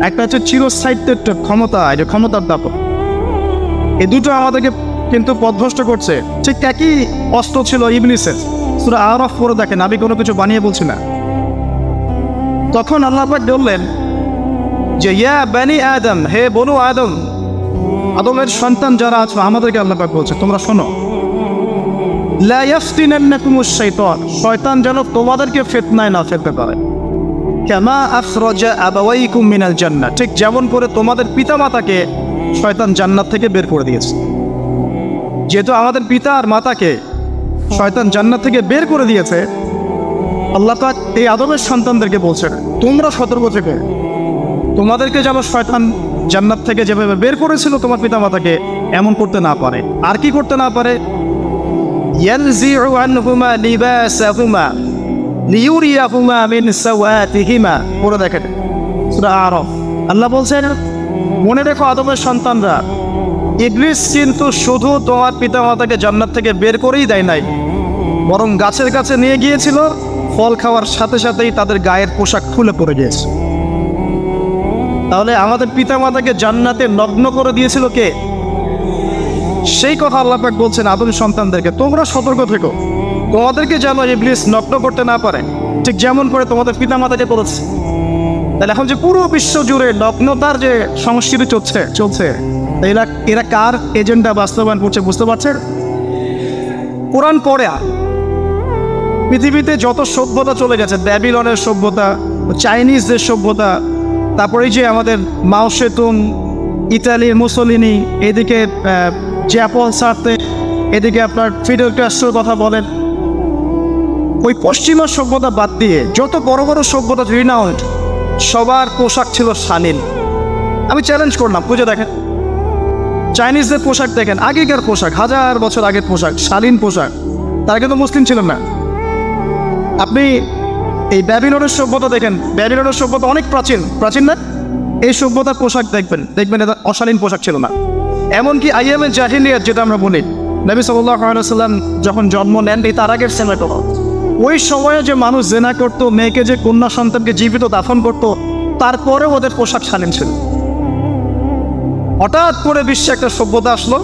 একটা হচ্ছে চিরস্থায়িত্বের ক্ষমতা, এই যে ক্ষমতার দাপট, এই দুটো আমাদেরকে কিন্তু পথভ্রষ্ট করছে। ঠিক একই অস্ত্র ছিল ইবলিসের। সূরা আরাফ পড়ে দেখেন, আমি কোনো কিছু বানিয়ে বলছি না। তখন আল্লাহ পাক বললেন যে ইয়া বানি আদম, হে বনু আদম, আদমের সন্তান যারা আছো, আমাদেরকে আল্লাহ পাক বলছে তোমরা শোনো, লা ইয়াফতিনান্নাকুমুশ শাইতান, শয়তান যেন তোমাদেরকে ফিতনায় না ফেলতে পারে। কামা আখরাজা আবাওয়াইকুম মিনাল জান্নাহ, ঠিক যেমন করে তোমাদের পিতামাতাকে শয়তান জান্নাত থেকে বের করে দিয়েছে। যেহেতু আমাদের পিতা আর মাতাকে শয়তান জান্নাত থেকে বের করে দিয়েছে, আল্লাহ পাক এই আদমের সন্তানদেরকে বলছেন তোমরা সতর্ক থেকে, তোমাদেরকে যেন শয়তান জান্নাত থেকে যেভাবে বের করেছিল তোমার পিতামাতাকে, এমন করতে না পারে। আর কি করতে না পারে? ইয়ানজিউ আনহুমা লিবাসাহুমা লিউরিয়াহুমা মিন সাওয়াতিহিমা, পড়ে দেখেন সূরা আরাফ। আল্লাহ বলছেন মনে রেখো আদমের সন্তানরা, ইবলিস কিন্তু শুধু তোমার পিতামাতাকে জান্নাত থেকে বের করেই দেয় নাই, বরং গাছের কাছে নিয়ে গিয়েছিল, ফল খাওয়ার সাথে সাথেই তাদের গায়ের পোশাক খুলে পড়ে গিয়েছে। তাহলে আমাদের পিতামাতাকে জান্নাতে নগ্ন করে দিয়েছিল কে? সেই কথা আল্লাহ পাক বলছেন আদম সন্তানদেরকে তোমরা সতর্ক থেকো, তোমাদেরকে যেন ইবলিস নগ্ন করতে না পারে, ঠিক যেমন করে তোমাদের পিতামাতাকে করেছে। তাহলে এখন যে পুরো বিশ্ব জুড়ে নগ্নতার যে সংস্কৃতি চলছে এরা কার এজেন্ডা বাস্তবায়ন করছে বুঝতে পারছেন? কোরআন পড়ে পৃথিবীতে যত সভ্যতা চলে গেছে, ব্যাবিলনের সভ্যতা, চাইনিজদের সভ্যতা, তারপরে যে আমাদের মাও সেতুং, ইতালির মুসোলিনি, এদিকে জ্যাপন সার্তে, এদিকে আপনার ফিডেল ক্যাস্ট্রোর কথা বলেন, ওই পশ্চিমা সভ্যতা বাদ দিয়ে যত বড় বড় সভ্যতা রিনাউন্ড, সবার পোশাক ছিল শালীন। আমি চ্যালেঞ্জ করলাম, খুঁজে দেখেন চাইনিজদের পোশাক দেখেন, আগেকার পোশাক, 1000 বছর আগের পোশাক, শালীন পোশাক। তারা কিন্তু মুসলিম ছিলেন না। আপনি এই ব্যাবিলনের সভ্যতা দেখেন, ব্যাবিলনের সভ্যতা অনেক প্রাচীন না? এই সভ্যতার পোশাক দেখবেন এটা অশালীন পোশাক ছিল না। এমনকি আইয়ামে জাহিলিয়াত যেটা আমরা বলি, নবী সাল্লাল্লাহু আলাইহি ওয়াসাল্লাম যখন জন্ম নেন তার আগের সময়টা, ওই সময়ে যে মানুষ জেনা করতো, মেয়েকে যে কন্যা সন্তানকে জীবিত দাফন করতো, তারপরেও ওদের পোশাক শালীন ছিল। হঠাৎ করে বিশ্বে একটা সভ্যতা আসলো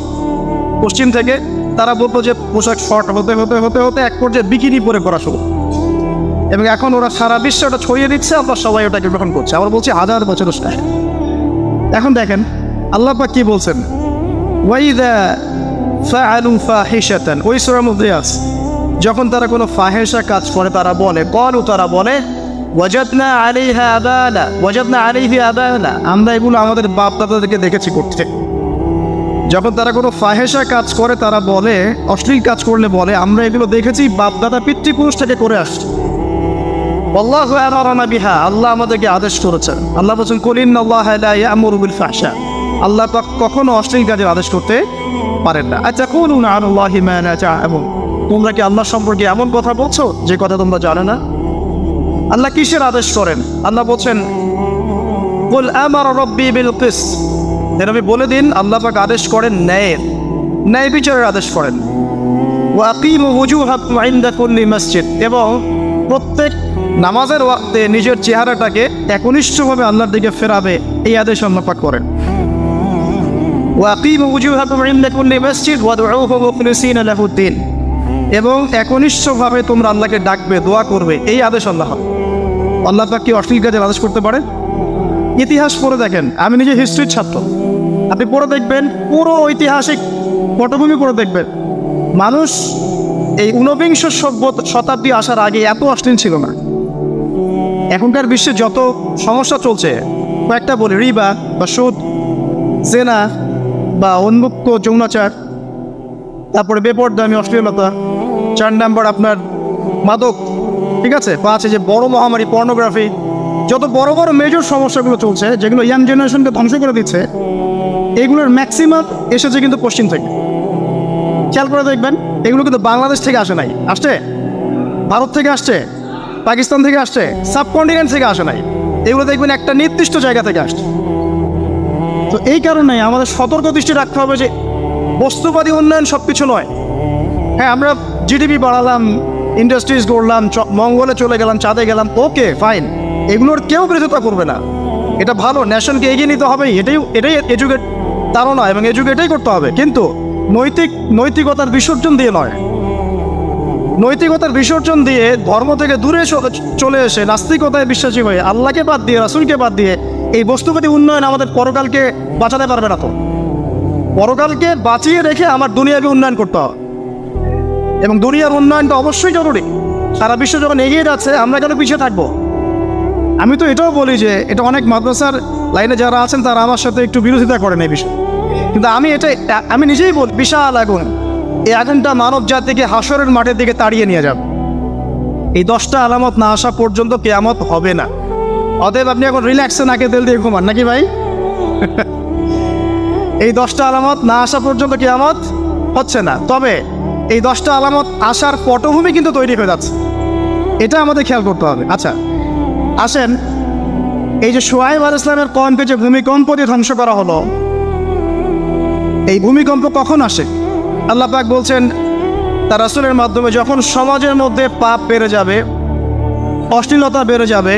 পশ্চিম থেকে, তারা বলতো যে পোশাক শর্ট হতে হতে হতে হতে এক পর্যায়ে বিকিনি পরে করা শুরু, এবং এখন ওরা সারা বিশ্বে ওটা ছড়িয়ে দিচ্ছে, আমরা সবাই ওটাকে গ্রহণ করছে। আবার বলছি 1000 বছর। এখন দেখেন আল্লাহ পাক কি বলছেন, ওয়াইদা ফাআলু ফাহিশাতান, ওই সূরার মধ্যে আছে, যখন তারা কোনো ফাহেসা কাজ করে তারা বলে, তারা বলে ওয়াজাদনা আলাইহি আবানা, আমরা এগুলো আমাদের বাপ দাদাদেরকে দেখেছি করতে। যখন তারা কোনো ফাহেসা কাজ করে তারা বলে, অশ্লীল কাজ করলে বলে আমরা এগুলো দেখেছি বাপ দাদা পিতৃপুরুষ থেকে করে আসছি। আল্লাহু আমারানা বিহা, আল্লাহ আমাদেরকে আদেশ করেছেন। আল্লাহ বলেছেন কুল ইন্নাল্লাহা লা ইয়া'মুরু বিল ফাহশা, আল্লাহ পাক কখনো অশ্লীল কাজের আদেশ করতে পারেন না। আতাকুলুনা আলাল্লাহি মা লা তা'লামুন, তোমরা কি আল্লাহ সম্পর্কে এমন কথা বলছো যে কথা তোমরা জানো না? আল্লাহ কিসের আদেশ করেন? আল্লাহ বলছেন কুল আমারা রাব্বি বিল কিসত, নবী বলে দিন আল্লাহ পাক আদেশ করেন ন্যায়ের, ন্যায় বিচারের আদেশ করেন। ওয়া আকিমু ওয়ুজুহাকুম ইনদা কুল্লি মসজিদ, এবং প্রত্যেক নামাজের ওয়াক্তে নিজের চেহারাটাকে একনিষ্ঠভাবে আল্লাহর দিকে ফেরাবে, এই আদেশ আল্লাহ পাক করেন। ওয়া আকিমু ওয়ুজুহাকুম ইনদা কুল্লি মসজিদ ওয়াদউহু মুখলিসিনা লাহুদ্দিন, এবং একনিষ্ঠভাবে তোমরা আল্লাহকে ডাকবে, দোয়া করবে, এই আদেশ আল্লাহ। আল্লাহ পাক কি অশ্লীল কাজের আদেশ করতে পারেন? ইতিহাস পড়ে দেখেন, আমি নিজে হিস্ট্রির ছাত্র, আপনি পড়ে দেখবেন, পুরো ঐতিহাসিক পটভূমি পড়ে দেখবেন, মানুষ এই ঊনবিংশ শতাব্দী আসার আগে এত অশ্লীল ছিল না। এখনকার বিশ্বে যত সমস্যা চলছে, কয়েকটা বলি, রিবা বা সুদ, জেনা বা উন্মুক্ত যৌনাচার, তারপরে বেপরদামি অশ্লীলতা, 4 নম্বর আপনার মাদক, ঠিক আছে, 5 যে বড় মহামারী পর্নোগ্রাফি, যত বড় বড় মেজর সমস্যাগুলো চলছে যেগুলো ইয়াং জেনারেশনকে ধ্বংস করে দিচ্ছে, এগুলোর ম্যাক্সিমাম এসেছে কিন্তু পশ্চিম থেকে। খেয়াল করে দেখবেন, এগুলো কিন্তু বাংলাদেশ থেকে আসে নাই, আসছে ভারত থেকে আসছে, পাকিস্তান থেকে আসছে, সাবকন্টিনেন্ট থেকে আসে নাই, এগুলো দেখবেন একটা নির্দিষ্ট জায়গা থেকে আসছে। তো এই কারণে আমাদের সতর্ক দৃষ্টি রাখতে হবে যে বস্তুবাদী উন্নয়ন সব কিছু নয়। হ্যাঁ, আমরা জিডিপি বাড়ালাম, ইন্ডাস্ট্রিজ গড়লাম, মঙ্গলে চলে গেলাম, চাঁদে গেলাম, ওকে ফাইন, এগুলোর কেউ বিরোধিতা করবে না, এটা ভালো, নেশনকে এগিয়ে নিতে হবে, এটাই এডুকেট, তারও নয়, এবং এডুকেটেই করতে হবে, কিন্তু নৈতিকতার বিসর্জন দিয়ে নয়। নৈতিকতার বিসর্জন দিয়ে ধর্ম থেকে দূরে চলে এসে নাস্তিকতায় বিশ্বাসী হয়ে আল্লাহকে বাদ দিয়ে, রাসূলকে বাদ দিয়ে এই বস্তুবাদী উন্নয়ন আমাদের পরকালকে বাঁচাতে পারবে না। তো পরকালকে বাঁচিয়ে রেখে আমার দুনিয়াকে উন্নয়ন করতে হবে, এবং দুনিয়ার উন্নয়নটা অবশ্যই জরুরি। সারা বিশ্ব যখন এগিয়ে যাচ্ছে, আমরা কেন পিছিয়ে থাকবো? আমি তো এটাও বলি যে এটা অনেক মাদ্রাসার লাইনে যারা আছেন তারা আমার সাথে একটু বিরোধিতা করেন এই বিষয়ে, কিন্তু আমি নিজেই বলি, বিশাল আগুন, এই আগুনটা মানব জাতিকে হাসরের মাঠের দিকে তাড়িয়ে নিয়ে যাবে। এই 10টা আলামত না আসা পর্যন্ত কিয়ামত হবে না। অতএব আপনি এখন রিল্যাক্সে নাকে তেল দিয়ে ঘুমান নাকি ভাই? এই 10টা আলামত না আসা পর্যন্ত কিয়ামত হচ্ছে না, তবে এই 10টা আলামত আসার পটভূমি কিন্তু তৈরি হয়ে যাচ্ছে, এটা আমাদের খেয়াল করতে হবে। আচ্ছা আসেন, এই যে শুআয়ব আলাইহিস সালামের কওমকে যে ভূমিকম্প দিয়ে ধ্বংস করা হলো, এই ভূমিকম্প কখন আসে? আল্লাহ পাক বলছেন তার রাসূলের মাধ্যমে, যখন সমাজের মধ্যে পাপ বেড়ে যাবে, অশ্লীলতা বেড়ে যাবে,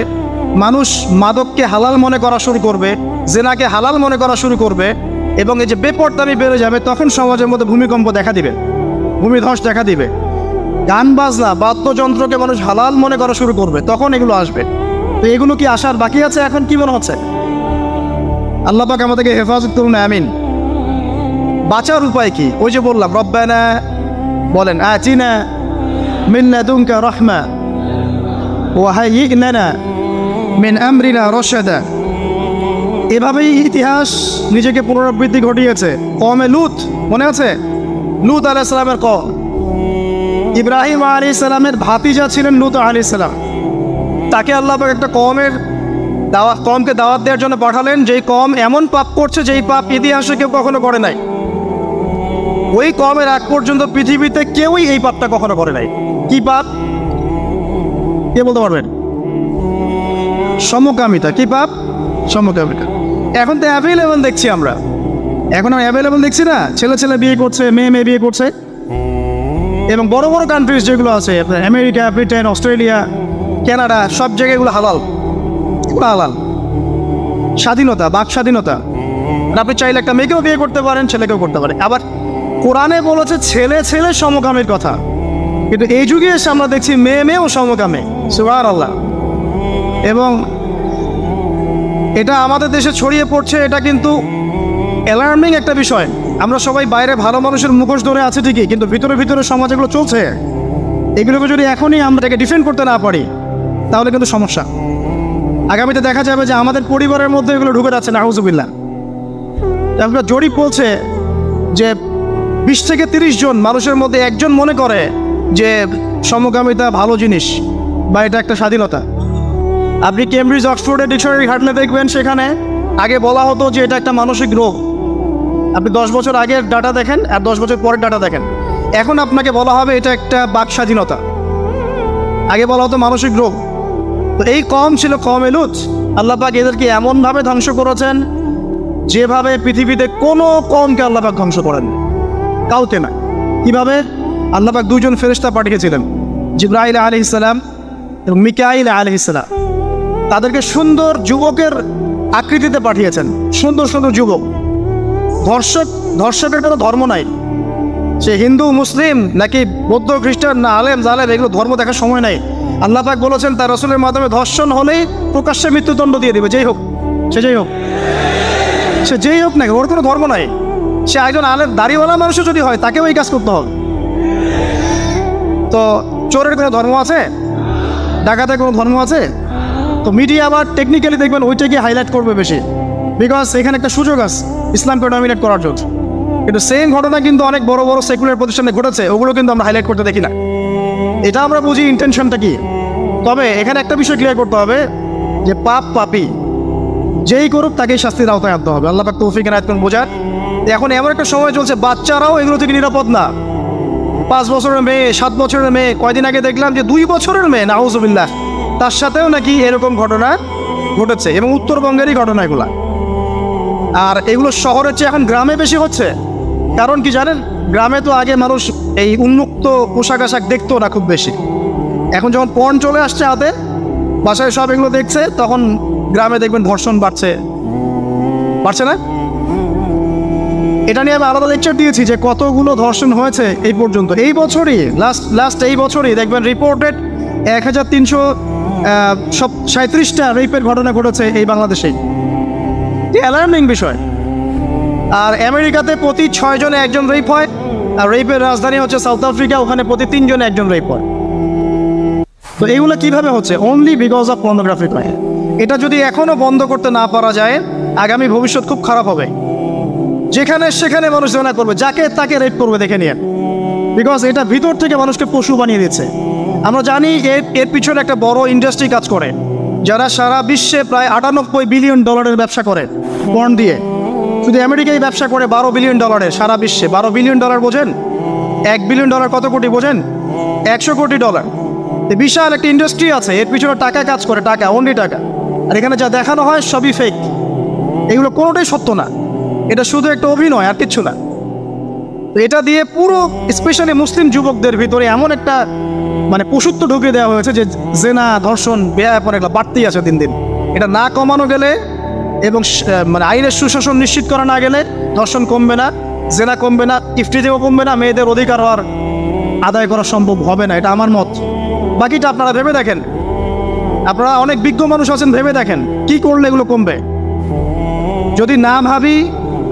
মানুষ মাদককে হালাল মনে করা শুরু করবে, জেনাকে হালাল মনে করা শুরু করবে, এবং এই যে বেপরদামি বেড়ে যাবে, তখন সমাজের মধ্যে ভূমিকম্প দেখা দিবে, ভূমিধস দেখা দিবে। গান বাজনা, বাদ্যযন্ত্রকে মানুষ হালাল মনে করা শুরু করবে, তখন এগুলো আসবে। তো এগুলো কি আসার বাকি আছে? এখন কি মনে হচ্ছে? আল্লাহ পাক আমাদেরকে হেফাজত করুন, আমিন। বাঁচার উপায় কি? ওই যে বললাম, রব্বানা বলেন, আতিনা মিন লাদুনকা রাহমা ওয়া হাইয়্ লানা মিন আমরিনা রাশাদা। এভাবেই ইতিহাস নিজেকে পুনরাবৃত্তি ঘটিয়েছে। কওমে লূত, মনে আছে? লূত আলাইহিস সালামের কওম, ইব্রাহিম আলাইহিস সালামের ভাতিজা ছিলেন লূত আলাইহিস সালাম। তাকে আল্লাহ পাক একটা কওমকে দাওয়াত দেওয়ার জন্য পাঠালেন, যেই কওম এমন পাপ করছে যেই পাপ ইতিহাসে কেউ কখনো করে নাই। ওই কওমের আগ পর্যন্ত পৃথিবীতে কেউই এই পাপটা কখনো করে নাই। কি পাপ? কে বলতে পারবেন? সমকামিতা। কি পাপ? সমকামিতা। এখন তো অ্যাভেলেবল দেখছি আমরা, এখন আমি অ্যাভেলেবল দেখছি না, ছেলে ছেলে বিয়ে করছে, মেয়ে মেয়ে বিয়ে করছে, এবং বড় বড় কান্ট্রিজ যেগুলো আছে, আপনার আমেরিকা, ব্রিটেন, অস্ট্রেলিয়া, কানাডা, সব জায়গায় এগুলো হালাল, এগুলো হালাল। স্বাধীনতা, বাক স্বাধীনতা। আপনি চাইলে একটা মেয়েকেও বিয়ে করতে পারেন, ছেলেকেও করতে পারেন। আবার কোরআনে বলেছে ছেলে ছেলে সমকামের কথা, কিন্তু এই যুগে এসে আমরা দেখছি মেয়ে মেয়েও সমকামে। সুবহানাল্লাহ। এবং এটা আমাদের দেশে ছড়িয়ে পড়ছে, এটা কিন্তু অ্যালার্মিং একটা বিষয়। আমরা সবাই বাইরে ভালো মানুষের মুখোশ ধরে আছি ঠিকই, কিন্তু ভিতরে ভিতরে সমাজ এগুলো চলছে। এগুলোকে যদি এখনই আমরা এটাকে ডিফেন্ড করতে না পারি, তাহলে কিন্তু সমস্যা। আগামীতে দেখা যাবে যে আমাদের পরিবারের মধ্যে এগুলো ঢুকে যাচ্ছে, নাউযুবিল্লাহ। আমরা জরিপ বলছে যে 20 থেকে 30 জন মানুষের মধ্যে 1 জন মনে করে যে সমকামিতা ভালো জিনিস বা এটা একটা স্বাধীনতা। আপনি কেমব্রিজ অক্সফোর্ডের ডিকশনারি ঘাটলে দেখবেন সেখানে আগে বলা হতো যে এটা একটা মানসিক রোগ। আপনি 10 বছর আগের ডাটা দেখেন আর 10 বছর পরের ডাটা দেখেন, এখন আপনাকে বলা হবে এটা একটা বাক স্বাধীনতা। আগে বলা হতো মানসিক রোগ। তো এই কম ছিল কওমে লূত, আল্লাহ পাক এদেরকে এমনভাবে ধ্বংস করেছেন যেভাবে পৃথিবীতে কোনো কওমকে আল্লাহ পাক ধ্বংস করেন, কাউকে না। কীভাবে? আল্লাহ পাক 2জন ফেরেশতা পাঠিয়েছিলেন, জিবরাইল আলাইহিস সালাম এবং মিকাইল আলাইহিস সালাম। তাদেরকে সুন্দর যুবকের আকৃতিতে পাঠিয়েছেন, সুন্দর সুন্দর যুবক। ধর্ষকের কোনো ধর্ম নাই, সে হিন্দু মুসলিম নাকি বৌদ্ধ খ্রিস্টান না আলেম জালেম, এগুলো ধর্ম দেখার সময় নাই। আল্লাহ পাক বলেছেন তার রাসূলের মাধ্যমে ধর্ষণ হলেই প্রকাশ্যে মৃত্যুদণ্ড দিয়ে দেবে, যেই হোক সে যেই হোক না, ওর কোনো ধর্ম নাই। সে একজন আলেম দাড়িওয়ালা মানুষও যদি হয় তাকেও এই কাজ করতে হবে। তো চোরের কোনো ধর্ম আছে? ডাকাতের কোনো ধর্ম আছে? তো মিডিয়া আবার টেকনিক্যালি দেখবেন ওইটাকে হাইলাইট করবে বেশি, বিকজ এখানে একটা সুযোগ আছে ইসলামকে ডমিনেট করার জন্য। কিন্তু সেম ঘটনা কিন্তু অনেক বড় বড় সেকুলার প্রতিষ্ঠানে ঘটেছে, ওগুলো কিন্তু আমরা হাইলাইট করতে দেখি না। এটা আমরা বুঝি ইন্টেনশনটা কি। তবে এখানে একটা বিষয় ক্লিয়ার করতে হবে যে পাপী যেই করুক তাকেই শাস্তির আওতায় আনতে হবে। আল্লাহ পাক তৌফিক এনায়েত করুন বোঝার। এখন এমন একটা সময় চলছে বাচ্চারাও এগুলো থেকে নিরাপদ না। 5 বছরের মেয়ে, 7 বছরের মেয়ে, কয়দিন আগে দেখলাম যে 2 বছরের মেয়ে, নাউজুবিল্লাহ, তার সাথেও নাকি এরকম ঘটনা ঘটেছে, এবং উত্তরবঙ্গেরই ঘটনা এগুলা। আর এগুলো শহরের চেয়ে এখন গ্রামে বেশি হচ্ছে। কারণ কি জানেন? গ্রামে তো আগে মানুষ এই উন্মুক্ত পোশাক আশাক দেখতো না খুব বেশি। এখন যখন পর্ন চলে আসছে হাতে, বাসায় সব এগুলো দেখছে, তখন গ্রামে দেখবেন ধর্ষণ বাড়ছে না? এটা নিয়ে আমি আলাদা লেকচার দিয়েছি যে কতগুলো ধর্ষণ হয়েছে এই পর্যন্ত। এই বছরই লাস্ট এই বছরই দেখবেন রিপোর্টেড 1337টা রেপের ঘটনা ঘটেছে এই বাংলাদেশেই। অ্যালার্মিং বিষয়। আর আমেরিকাতে প্রতি 6 জনে 1জন রেপ হয়, আর রেপের রাজধানী হচ্ছে সাউথ আফ্রিকা, ওখানে প্রতি 3 জনে 1জন রেপ হয়। তো এইগুলো কিভাবে হচ্ছে? Only because of pornography crime. এটা যদি এখনো বন্ধ করতে না পারা যায়, আগামী ভবিষ্যৎ খুব খারাপ হবে। যেখানে সেখানে মানুষ জনা করবে, যাকে তাকে রেপ করবে, দেখে নিয়ে। বিকজ এটা ভিতর থেকে মানুষকে পশু বানিয়ে দিচ্ছে। আমরা জানি এর পিছনে একটা বড় ইন্ডাস্ট্রি কাজ করে, যারা সারা বিশ্বে প্রায় $98 বিলিয়ন ব্যবসা করে পর্ন দিয়ে। শুধু আমেরিকায় ব্যবসা করে $12 বিলিয়ন, সারা বিশ্বে $12 বিলিয়ন বোঝেন? $1 বিলিয়ন কত কোটি বোঝেন? $100 কোটি। বিশাল একটা ইন্ডাস্ট্রি আছে, এর পিছনে টাকা কাজ করে, টাকা, অনলি টাকা। আর এখানে যা দেখানো হয় সবই ফেক, এগুলো কোনোটাই সত্য না। এটা শুধু একটা অভিনয়, আর কিচ্ছু না। তো এটা দিয়ে পুরো স্পেশালি মুসলিম যুবকদের ভিতরে এমন একটা পশুত্ব ঢুকিয়ে দেওয়া হয়েছে যে জেনা, ধর্ষণ, বেয়াপন এগুলো বাড়তেই আছে দিন দিন। এটা না কমানো গেলে এবং আইনের সুশাসন নিশ্চিত করা না গেলে ধর্ষণ কমবে না, জেনা কমবে না, ইফটিজিও কমবে না, মেয়েদের অধিকার হওয়ার আদায় করা সম্ভব হবে না। এটা আমার মত। বাকিটা আপনারা ভেবে দেখেন। আপনারা অনেক বিজ্ঞ মানুষ আছেন, ভেবে দেখেন কি করলে এগুলো কমবে। যদি না ভাবি,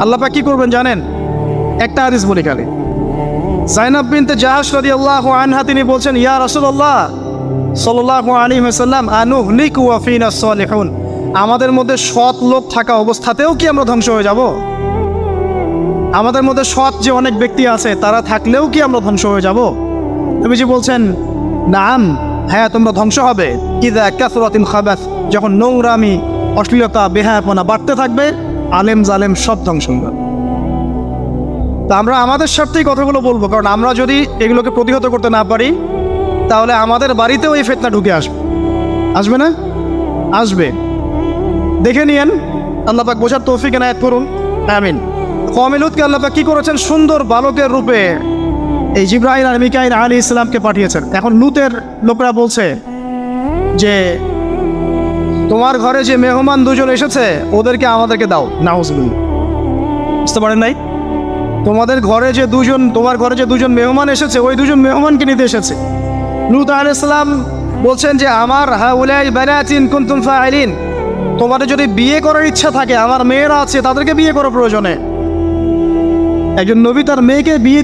আল্লাহ পাক কি করবেন জানেন? একটা হাদিস বলি খালি। যায়নাব বিনতে জাহাশ রাদিয়াল্লাহু আনহা তিনি বলছেন, ইয়া রাসূলুল্লাহ সাল্লাল্লাহু আলাইহি ওয়াসাল্লাম, আনুহলিকু ওয়া ফিনা সালিহুন, আমাদের মধ্যে সৎ লোক থাকা অবস্থাতেও কি আমরা ধ্বংস হয়ে যাব? আমাদের মধ্যে সৎ যে অনেক ব্যক্তি আছে তারা থাকলেও কি আমরা ধ্বংস হয়ে যাব? নবীজি বলছেন, নাম, হ্যাঁ তোমরা ধ্বংস হবে। ইযা কাসরাতিল খাবাস, যখন নোংরামি, অশ্লীলতা, বেহায়াপনা বাড়তে থাকবে, আলেম জালেম সব ধ্বংস হবে। তো আমরা আমাদের স্বার্থেই কথাগুলো বলবো, কারণ আমরা যদি এগুলোকে প্রতিহত করতে না পারি তাহলে আমাদের বাড়িতেও এই ফিতনা ঢুকে আসবে না? আসবে। দেখে নিয়েন। আল্লাহ পাক বোঝার তৌফিক এনায়েত করুন, আমিন। কওমে লূতকে আল্লাহ পাক কি করেছেন? সুন্দর বালকের রূপে এই জিবরাইল আর মিকাইল আলাইহিস সালামকে পাঠিয়েছেন। এখন লূতের লোকরা বলছে যে তোমার ঘরে যে মেহমান 2জন এসেছে ওদেরকে আমাদেরকে দাও। নাউজুবিল্লাহ। বুঝতে পারেন নাই? তোমার ঘরে যে 2জন মেহমান এসেছে, ওই 2জন মেহমানকে নিতে এসেছে। লূত আলাইহিস সালাম বলছেন যে আমার হাউলাই বানাতিন কুনতুম ফাইলিন, তোমাদের যদি বিয়ে করার ইচ্ছা থাকে, আমার মেয়েরা আছে, তাদেরকে বিয়ে করো প্রয়োজনে। একজন নবী তার মেয়েকে বিয়ে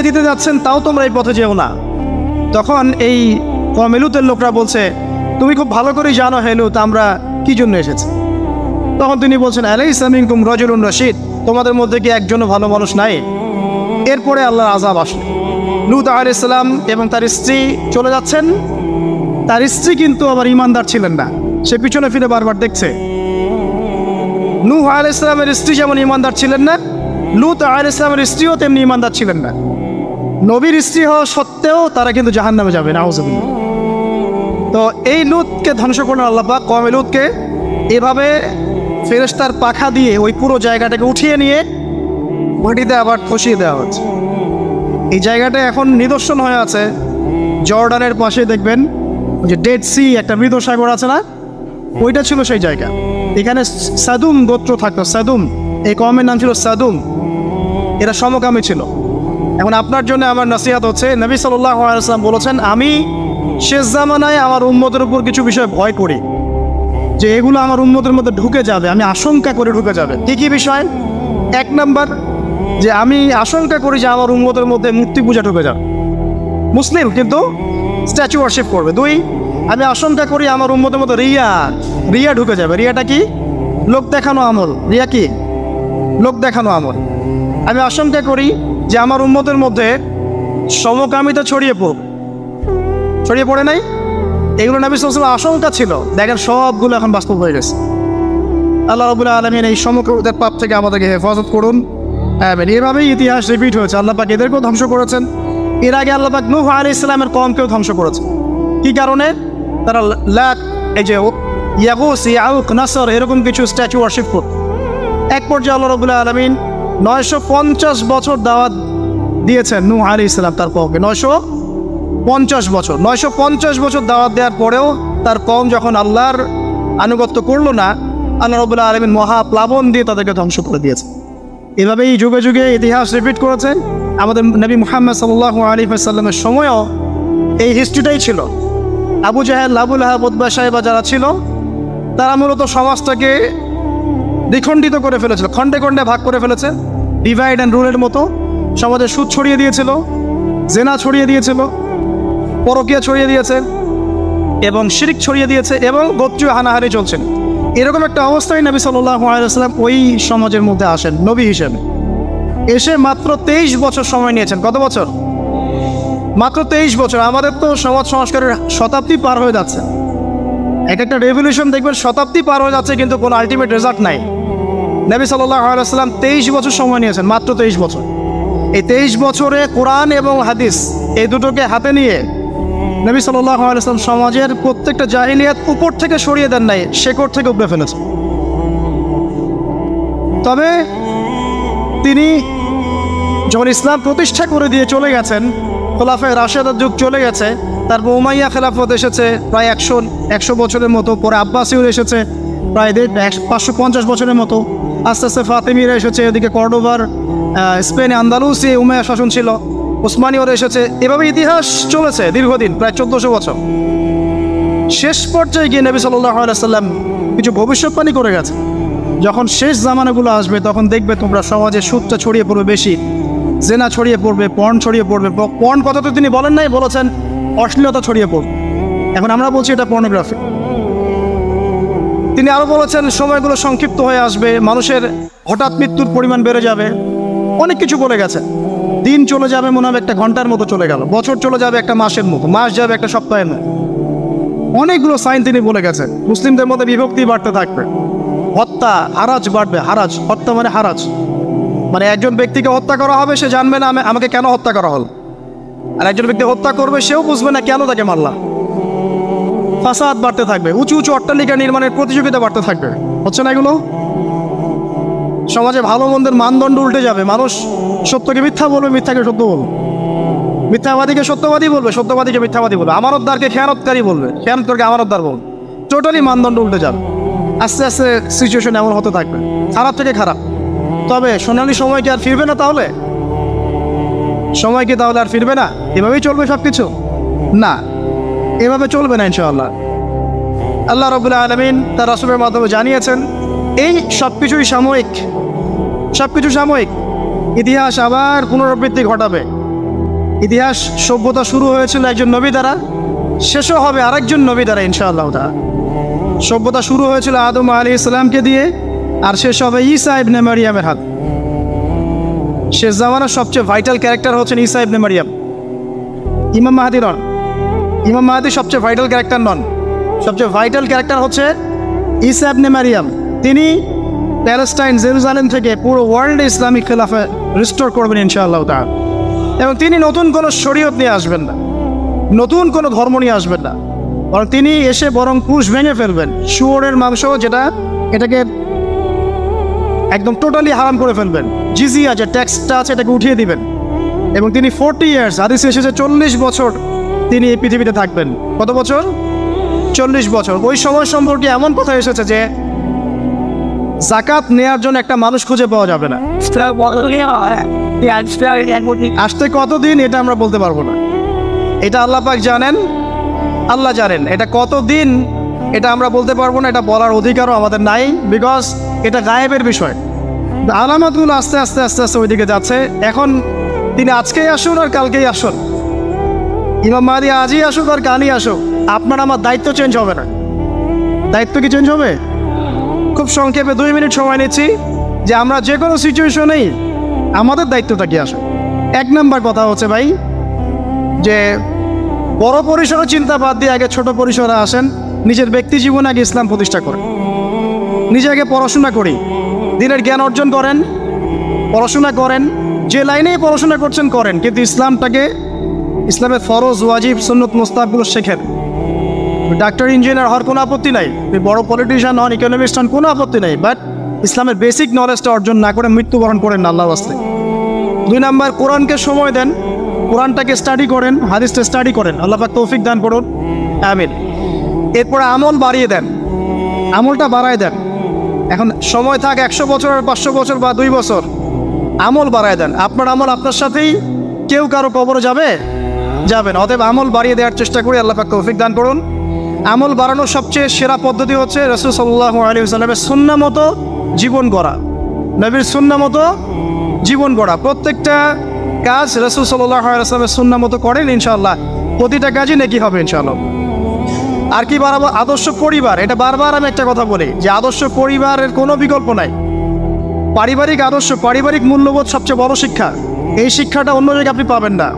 দিতে যাচ্ছেন, তাও তোমরা এই পথে যেও না। তখন এই কওমে লূতের লোকরা বলছে, তুমি খুব ভালো করেই জানো হে লূত আমরা কি জন্য এসেছি। তখন তিনি বলছেন, আলাইসা মিনকুম রাজুলুন রাশীদ, তোমাদের মধ্যে কি একজনও ভালো মানুষ নাই? এরপরে আল্লাহর আযাব আসলো। লূত আলাইহিস সালাম এবং তার স্ত্রী চলে যাচ্ছেন, তার স্ত্রী কিন্তু আবার ইমানদার ছিলেন না, সে পিছনে ফিরে বারবার দেখছে। নূহ আলাইহিস সালামের স্ত্রী যেমন ইমানদার ছিলেন না, লূত আলাইহিস সালামের স্ত্রীও তেমনি ইমানদার ছিলেন না। নবীর স্ত্রী হওয়া সত্ত্বেও তারা কিন্তু জাহান্নামে যাবে, নাউযুবিল্লাহ। তো এই লূতকে ধ্বংস করলেন আল্লাহ পাক। কওমে লূতকে এভাবে ফেরেশতার পাখা দিয়ে ওই পুরো জায়গাটাকে উঠিয়ে নিয়ে মাটিতে আবার ধসিয়ে দেওয়া হচ্ছে। এই জায়গাটা এখন নিদর্শন হয়ে আছে। জর্ডানের পাশে দেখবেন যে ডেড সি, একটা মৃত সাগর আছে না, ওইটা ছিল সেই জায়গা। এখানে সাদুম গোত্র থাকতো। সাদুম, এই কওমের নাম ছিল সাদুম। এরা সমকামী ছিল। এখন আপনার জন্য আমার নসিহত হচ্ছে, নবী সাল্লাল্লাহু আলাইহি ওয়াসাল্লাম বলেছেন, আমি শেষ জামানায় আমার উম্মতের উপর কিছু বিষয় ভয় করি যে এগুলো আমার উম্মতের মধ্যে ঢুকে যাবে, আমি আশঙ্কা করে ঢুকে যাবে। কী কী বিষয়? এক নম্বর, যে আমি আশঙ্কা করি যে আমার উম্মতের মধ্যে মূর্তি পূজা ঢুকে যাবে, মুসলিম কিন্তু স্ট্যাচু ওয়ার্শিপ করবে। দুই, আমি আশঙ্কা করি আমার উম্মতের মধ্যে রিয়া ঢুকে যাবে। রিয়াটা কি? লোক দেখানো আমল। রিয়া কি? লোক দেখানো আমল। আমি আশঙ্কা করি যে আমার উম্মতের মধ্যে সমকামিতা ছড়িয়ে পড়ে নাই। এগুলো নবী সাল্লাল্লাহু আলাইহি ওয়াসাল্লাম আশঙ্কা ছিল। দেখেন সবগুলো এখন বাস্তব হয়ে গেছে। আল্লাহ রাব্বুল আলামিন এই সমকামিতার পাপ থেকে আমাদেরকে হেফাজত করুন। এভাবেই ইতিহাস রিপিট হয়েছে। আল্লাহ পাক এদেরকেও ধ্বংস করেছেন। এর আগে আল্লাহ পাক নূহ আলাইহিস সালামের কওমকেও ধ্বংস করেছেন। কি কারণে? তারা এই যে ইয়াগুস, ইয়াউক, নাসর এরকম কিছু স্ট্যাচু ওয়ার্শিপ করত। এক পর্যায়ে আল্লাহ রাব্বুল আলামিন 950 বছর দাওয়াত দিয়েছেন নূহ আলাইহিস সালাম তার কওমকে। 950 বছর দাওয়াত দেওয়ার পরেও তার কওম যখন আল্লাহর আনুগত্য করলো না, আল্লাহ রাব্বুল আলামিন মহাপ্লাবন দিয়ে তাদেরকে ধ্বংস করে দিয়েছে। এভাবেই যুগে যুগে ইতিহাস রিপিট করেছেন। আমাদের নবী মুহাম্মদ সাল্লাল্লাহু আলাইহি ওয়াসাল্লামের সময়ও এই হিস্ট্রিটাই ছিল। আবু জাহেল, আবু লাহাব, উতবা, সাইবা যারা ছিল, তারা মূলত সমাজটাকে দ্বিখণ্ডিত করে ফেলেছিল, খণ্ডে খণ্ডে ভাগ করে ফেলেছে। ডিভাইড অ্যান্ড রুলের মতো সমাজে সুদ ছড়িয়ে দিয়েছিল, জেনা ছড়িয়ে দিয়েছিল, পরকীয়া ছড়িয়ে দিয়েছে এবং শিরক ছড়িয়ে দিয়েছে এবং গোত্রীয় হানাহানি চলছেন। এরকম একটা অবস্থায় নবী সাল্লাল্লাহু আলাইহি ওয়াসাল্লাম ওই সমাজের মধ্যে আসেন নবী হিসেবে। এসে মাত্র 23 বছর সময় নিয়েছেন। কত বছর? মাত্র 23 বছর। আমাদের তো সমাজ সংস্কারের শতাব্দী পার হয়ে যাচ্ছে। একটা রেভলিউশন দেখবেন শতাব্দী পার হয়ে যাচ্ছে, কিন্তু কোনো আলটিমেট রেজাল্ট নাই। নবী সাল্লাল্লাহু আলাইহি ওয়াসাল্লাম 23 বছর সময় নিয়েছেন, মাত্র 23 বছর। এই 23 বছরে কোরআন এবং হাদিস এই দুটোকে হাতে নিয়ে নবী সাল্লাল্লাহু আলাইহি ওয়াসাল্লাম সমাজের প্রত্যেকটা জাহিলিয়াত উপর থেকে সরিয়ে দেন নাই, শেকড় থেকে উপড়ে ফেলেছেন। তবে তিনি যখন ইসলাম প্রতিষ্ঠা করে দিয়ে চলে গেছেন, খোলাফায়ে রাশেদার যুগ চলে গেছে, তারপর উমাইয়া খেলাফত এসেছে প্রায় 100 বছরের মতো, পরে আব্বাসীয় এসেছে প্রায় 550 বছরের মতো, আস্তে আস্তে ফাতেমিরা এসেছে, এদিকে কর্ডোবার, স্পেনে আন্দালুসি উমাইয়া শাসন ছিল, ওসমানীয়রা এসেছে। এভাবে ইতিহাস চলেছে দীর্ঘদিন, প্রায় 1400 বছর। শেষ পর্যায়ে গিয়ে নবী সাল্লাল্লাহু আলাইহি ওয়াসাল্লাম কিছু ভবিষ্যৎবাণী করে গেছে। যখন শেষ জামানাগুলো আসবে তখন দেখবে তোমরা সমাজে সুদটা ছড়িয়ে পড়বে বেশি, জেনা ছড়িয়ে পড়বে, পর্ন ছড়িয়ে পড়বে। পর্ন কথা তো তিনি বলেন নাই, বলেছেন অশ্লীলতা ছড়িয়ে পড়বে। এখন আমরা বলছি এটা পর্নোগ্রাফি। তিনি আরও বলেছেন সময়গুলো সংক্ষিপ্ত হয়ে আসবে, মানুষের হঠাৎ মৃত্যুর পরিমাণ বেড়ে যাবে, অনেক কিছু বলে গেছে। দিন চলে যাবে মনে হবে একটা ঘন্টার মতো চলে গেল, বছর চলে যাবে একটা মাসের মতো, মাস যাবে একটা সপ্তাহের মতো। অনেকগুলো সাইন তিনি বলে গেছেন। মুসলিমদের মধ্যে বিভক্তি বাড়তে থাকবে, হত্যা, হারাজ বাড়বে। হারাজ, হত্যা মানে হারাজ, মানে একজন ব্যক্তিকে হত্যা করা হবে, সে জানবে না আমাকে কেন হত্যা করা হল, আর একজন ব্যক্তি হত্যা করবে, সেও বুঝবে না কেন তাকে মারলাম। ফাসাদ বাড়তে থাকবে, উঁচু উঁচু অট্টালিকা নির্মাণের প্রতিযোগিতা বাড়তে থাকবে। হচ্ছে না এগুলো? সমাজে ভালো মন্দের মানদণ্ড উল্টে যাবে। মানুষ সত্যকে মিথ্যা বলবে, মিথ্যাকে সত্য বলবে, মিথ্যাবাদীকে সত্যবাদী বলবে, সত্যবাদীকে মিথ্যাবাদী বলবে, আমানতদারকে খেয়ানতকারী বলবে, খেয়ানতকারীকে আমানতদার বলবে। টোটালি মানদণ্ড উল্টে যাবে। আস্তে আস্তে সিচুয়েশন এমন হতে থাকবে, খারাপ থেকে খারাপ। তবে সোনালি সময় কি আর ফিরবে না? তাহলে সময় কি তাহলে আর ফিরবে না? এভাবেই চলবে সব কিছু? না, এভাবে চলবে না ইনশাআল্লাহ। আল্লাহ রাব্বুল আলামিন তার রাসূলের মাধ্যমে জানিয়েছেন এই সব কিছুই সাময়িক, সব কিছু সাময়িক। ইতিহাস আবার পুনরাবৃত্তি ঘটাবে। ইতিহাস সভ্যতা শুরু হয়েছিল একজন নবী দ্বারা, শেষও হবে আরেকজন নবী দ্বারা ইনশাআল্লাহ তাআলা। সভ্যতা শুরু হয়েছিল আদম আলাইহিস সালামকে দিয়ে, আর শেষ হবে ঈসা ইবনে মারিয়ামের হাত। শেষ জামানার সবচেয়ে ভাইটাল ক্যারেক্টার হচ্ছেন ঈসা ইবনে মারিয়াম, ইমাম মাহদী নন। ইমাম মাহদী সবচেয়ে ভাইটাল ক্যারেক্টার নন, সবচেয়ে ভাইটাল ক্যারেক্টার হচ্ছে ঈসা ইবনে মারিয়াম। তিনি প্যালেস্টাইন জেরুজালেম থেকে পুরো ওয়ার্ল্ডে ইসলামিক খেলাফা রিস্টোর করবেন ইনশাআল্লাহ তাআলা। এবং তিনি নতুন কোনো শরীয়ত নিয়ে আসবেন না, নতুন কোনো ধর্ম নিয়ে আসবেন না, বরং তিনি এসে বরং ক্রুশ ভেঙে ফেলবেন। শুয়োরের মাংস যেটা, এটাকে একদম টোটালি হারাম করে ফেলবেন। জিজিয়া যে ট্যাক্সটা আছে এটাকে উঠিয়ে দিবেন। এবং তিনি 40 ইয়ার্স, হাদিসে এসেছে 40 বছর তিনি এই পৃথিবীতে থাকবেন। কত বছর? 40 বছর। ওই সময় সম্পর্কে এমন কথা এসেছে যে জাকাত নেয়ার জন্য একটা মানুষ খুঁজে পাওয়া যাবে না। আসতে কতদিন এটা আমরা বলতে পারবো না, এটা আল্লাহ পাক জানেন, আল্লাহ জানেন। এটা কতদিন এটা আমরা বলতে পারবো না, এটা বলার অধিকারও আমাদের নাই, বিকজ এটা গায়েবের বিষয়। আলামতগুলো আস্তে আস্তে আস্তে আস্তে ওইদিকে যাচ্ছে। এখন তিনি আজকেই আসুন আর কালকেই আসুন, ইমাম মাহদী আজই আসুক আর কালই আসুক, আপনার আমার দায়িত্ব চেঞ্জ হবে না। দায়িত্ব কি চেঞ্জ হবে? খুব সংক্ষেপে 2 মিনিট সময় নিচ্ছি যে আমরা যে কোনো সিচুয়েশনেই আমাদের দায়িত্বটা কি আসে। 1 নম্বর কথা হচ্ছে ভাই যে বড় পরিসরে চিন্তা বাদ দিয়ে আগে ছোট পরিসরে আসেন। নিজের ব্যক্তি জীবনে আগে ইসলাম প্রতিষ্ঠা করেন, নিজে আগে পড়াশোনা করি, দিনের জ্ঞান অর্জন করেন, পড়াশোনা করেন, যে লাইনেই পড়াশোনা করছেন করেন, কিন্তু ইসলামটাকে, ইসলামের ফরজ ওয়াজিব সুন্নত মুস্তাহাবগুলো শেখেন। ডাক্তার ইঞ্জিনিয়ার হওয়ার কোনো আপত্তি নাই, বড় পলিটিশিয়ান হন, ইকোনমিস্ট হন, কোনো আপত্তি নাই, বাট ইসলামের বেসিক নলেজটা অর্জন না করে মৃত্যুবরণ করেন না আল্লাহর ওয়াস্তে। 2 নাম্বার, কোরআনকে সময় দেন, কোরআনটাকে স্টাডি করেন, হাদিসটা স্টাডি করেন, আল্লাহ পাক তৌফিক দান করুন, আমিন। এরপরে আমল বাড়িয়ে দেন, আমলটা বাড়ায় দেন। এখন সময় থাক 100 বছর আর 500 বছর বা 2 বছর, আমল বাড়ায় দেন। আপনার আমল আপনার সাথেই, কেউ কারো কবরে যাবে যাবেন। অতএব আমল বাড়িয়ে দেওয়ার চেষ্টা করি, আল্লাহ পাক তৌফিক দান করুন। আমল বাড়ানোর সবচেয়ে সেরা পদ্ধতি হচ্ছে রাসূল সাল্লাল্লাহু আলাইহি ওয়াসাল্লামের সুন্নাহ মতো জীবন গড়া, নবীর সুন্নাহ মতো জীবন গড়া। প্রত্যেকটা কাজ রাসূল সাল্লাল্লাহু আলাইহি ওয়াসাল্লামের সুন্নাহ মতো করেন, ইনশাআল্লাহ প্রতিটা কাজই নেকি হবে ইনশাআল্লাহ। আর কি বাড়াবো? আদর্শ পরিবার। এটা বারবার আমি একটা কথা বলি যে আদর্শ পরিবারের কোনো বিকল্প নাই। পারিবারিক আদর্শ, পারিবারিক মূল্যবোধ সবচেয়ে বড় শিক্ষা। এই শিক্ষাটা অন্য জায়গায় আপনি পাবেন না।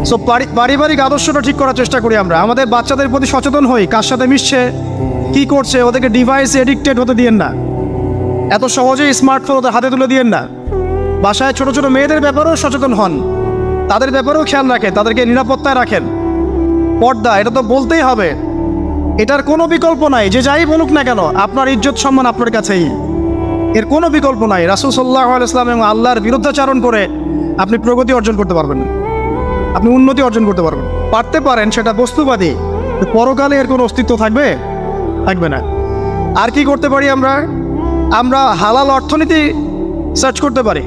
সো পারিবারিক আদর্শটা ঠিক করার চেষ্টা করি আমরা। আমাদের বাচ্চাদের প্রতি সচেতন হই, কার সাথে মিশছে, কি করছে, ওদেরকে ডিভাইস এডিক্টেড হতে দিয়েন না, এত সহজেই স্মার্টফোন ওদের হাতে তুলে দিয়েন না। বাসায় ছোট ছোট মেয়েদের ব্যাপারেও সচেতন হন, তাদের ব্যাপারেও খেয়াল রাখেন, তাদেরকে নিরাপত্তায় রাখেন। পর্দা, এটা তো বলতেই হবে, এটার কোনো বিকল্প নাই। যে যাই বলুক না কেন, আপনার ইজ্জত সম্মান আপনার কাছেই, এর কোনো বিকল্প নাই। রাসূল সাল্লাল্লাহু আলাইহি ওয়াসাল্লাম এবং আল্লাহর বিরুদ্ধাচরণ করে আপনি প্রগতি অর্জন করতে পারবেন না, আপনি উন্নতি অর্জন করতে পারবেন। পারতে পারেন, সেটা বস্তুবাদী, পরকালে এর কোনো অস্তিত্ব থাকবে? থাকবে না। আর কি করতে পারি আমরা? আমরা হালাল অর্থনীতি সার্চ করতে পারি।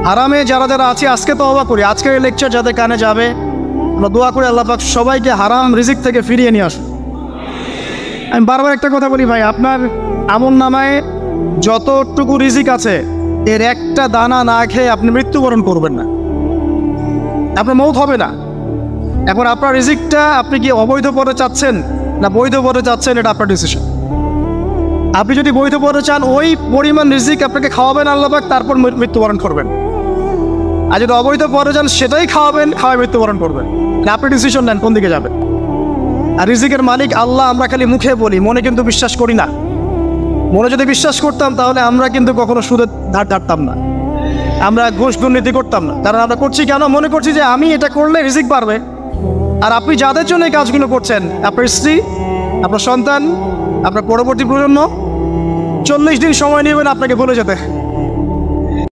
হারামে যারা যারা আছে আজকে তওবা করি, আজকের এই লেকচার যাদের কানে যাবে, আমরা দোয়া করি আল্লাহ পাক সবাইকে হারাম রিজিক থেকে ফিরিয়ে নিয়ে আসুন। আমি বারবার একটা কথা বলি ভাই, আপনার আমল নামায় যতটুকু রিজিক আছে এর একটা দানা না খেয়ে আপনি মৃত্যুবরণ করবেন না, আপনার মৌত হবে না। এখন আপনার রিজিকটা আপনি কি অবৈধ পথে চাচ্ছেন না বৈধ পথে চাচ্ছেন, এটা আপনার ডিসিশন। আপনি যদি বৈধ পথে চান, ওই পরিমাণ রিজিক আপনাকে খাওয়াবেন আল্লাহ পাক, তারপর মৃত্যুবরণ করবেন। আর যদি অবৈধ পথে চান, সেটাই খাওয়াবেন, খাওয়ায় মৃত্যুবরণ করবেন। আপনি ডিসিশন নেন কোন দিকে যাবেন। আর রিজিকের মালিক আল্লাহ আমরা খালি মুখে বলি, মনে কিন্তু বিশ্বাস করি না। মনে যদি বিশ্বাস করতাম তাহলে আমরা কিন্তু কখনো সুদের ধার ধারতাম না, আমরা ঘুষ দুর্নীতি করতাম না। কারণ আমরা করছি কেন? মনে করছি যে আমি এটা করলে রিজিক বাড়বে। আর আপনি যাদের জন্য এই কাজগুলো করছেন, আপনার স্ত্রী, আপনার সন্তান, আপনার পরবর্তী প্রজন্ম, 40 দিন সময় নেবেন আপনাকে ভুলে যেতে।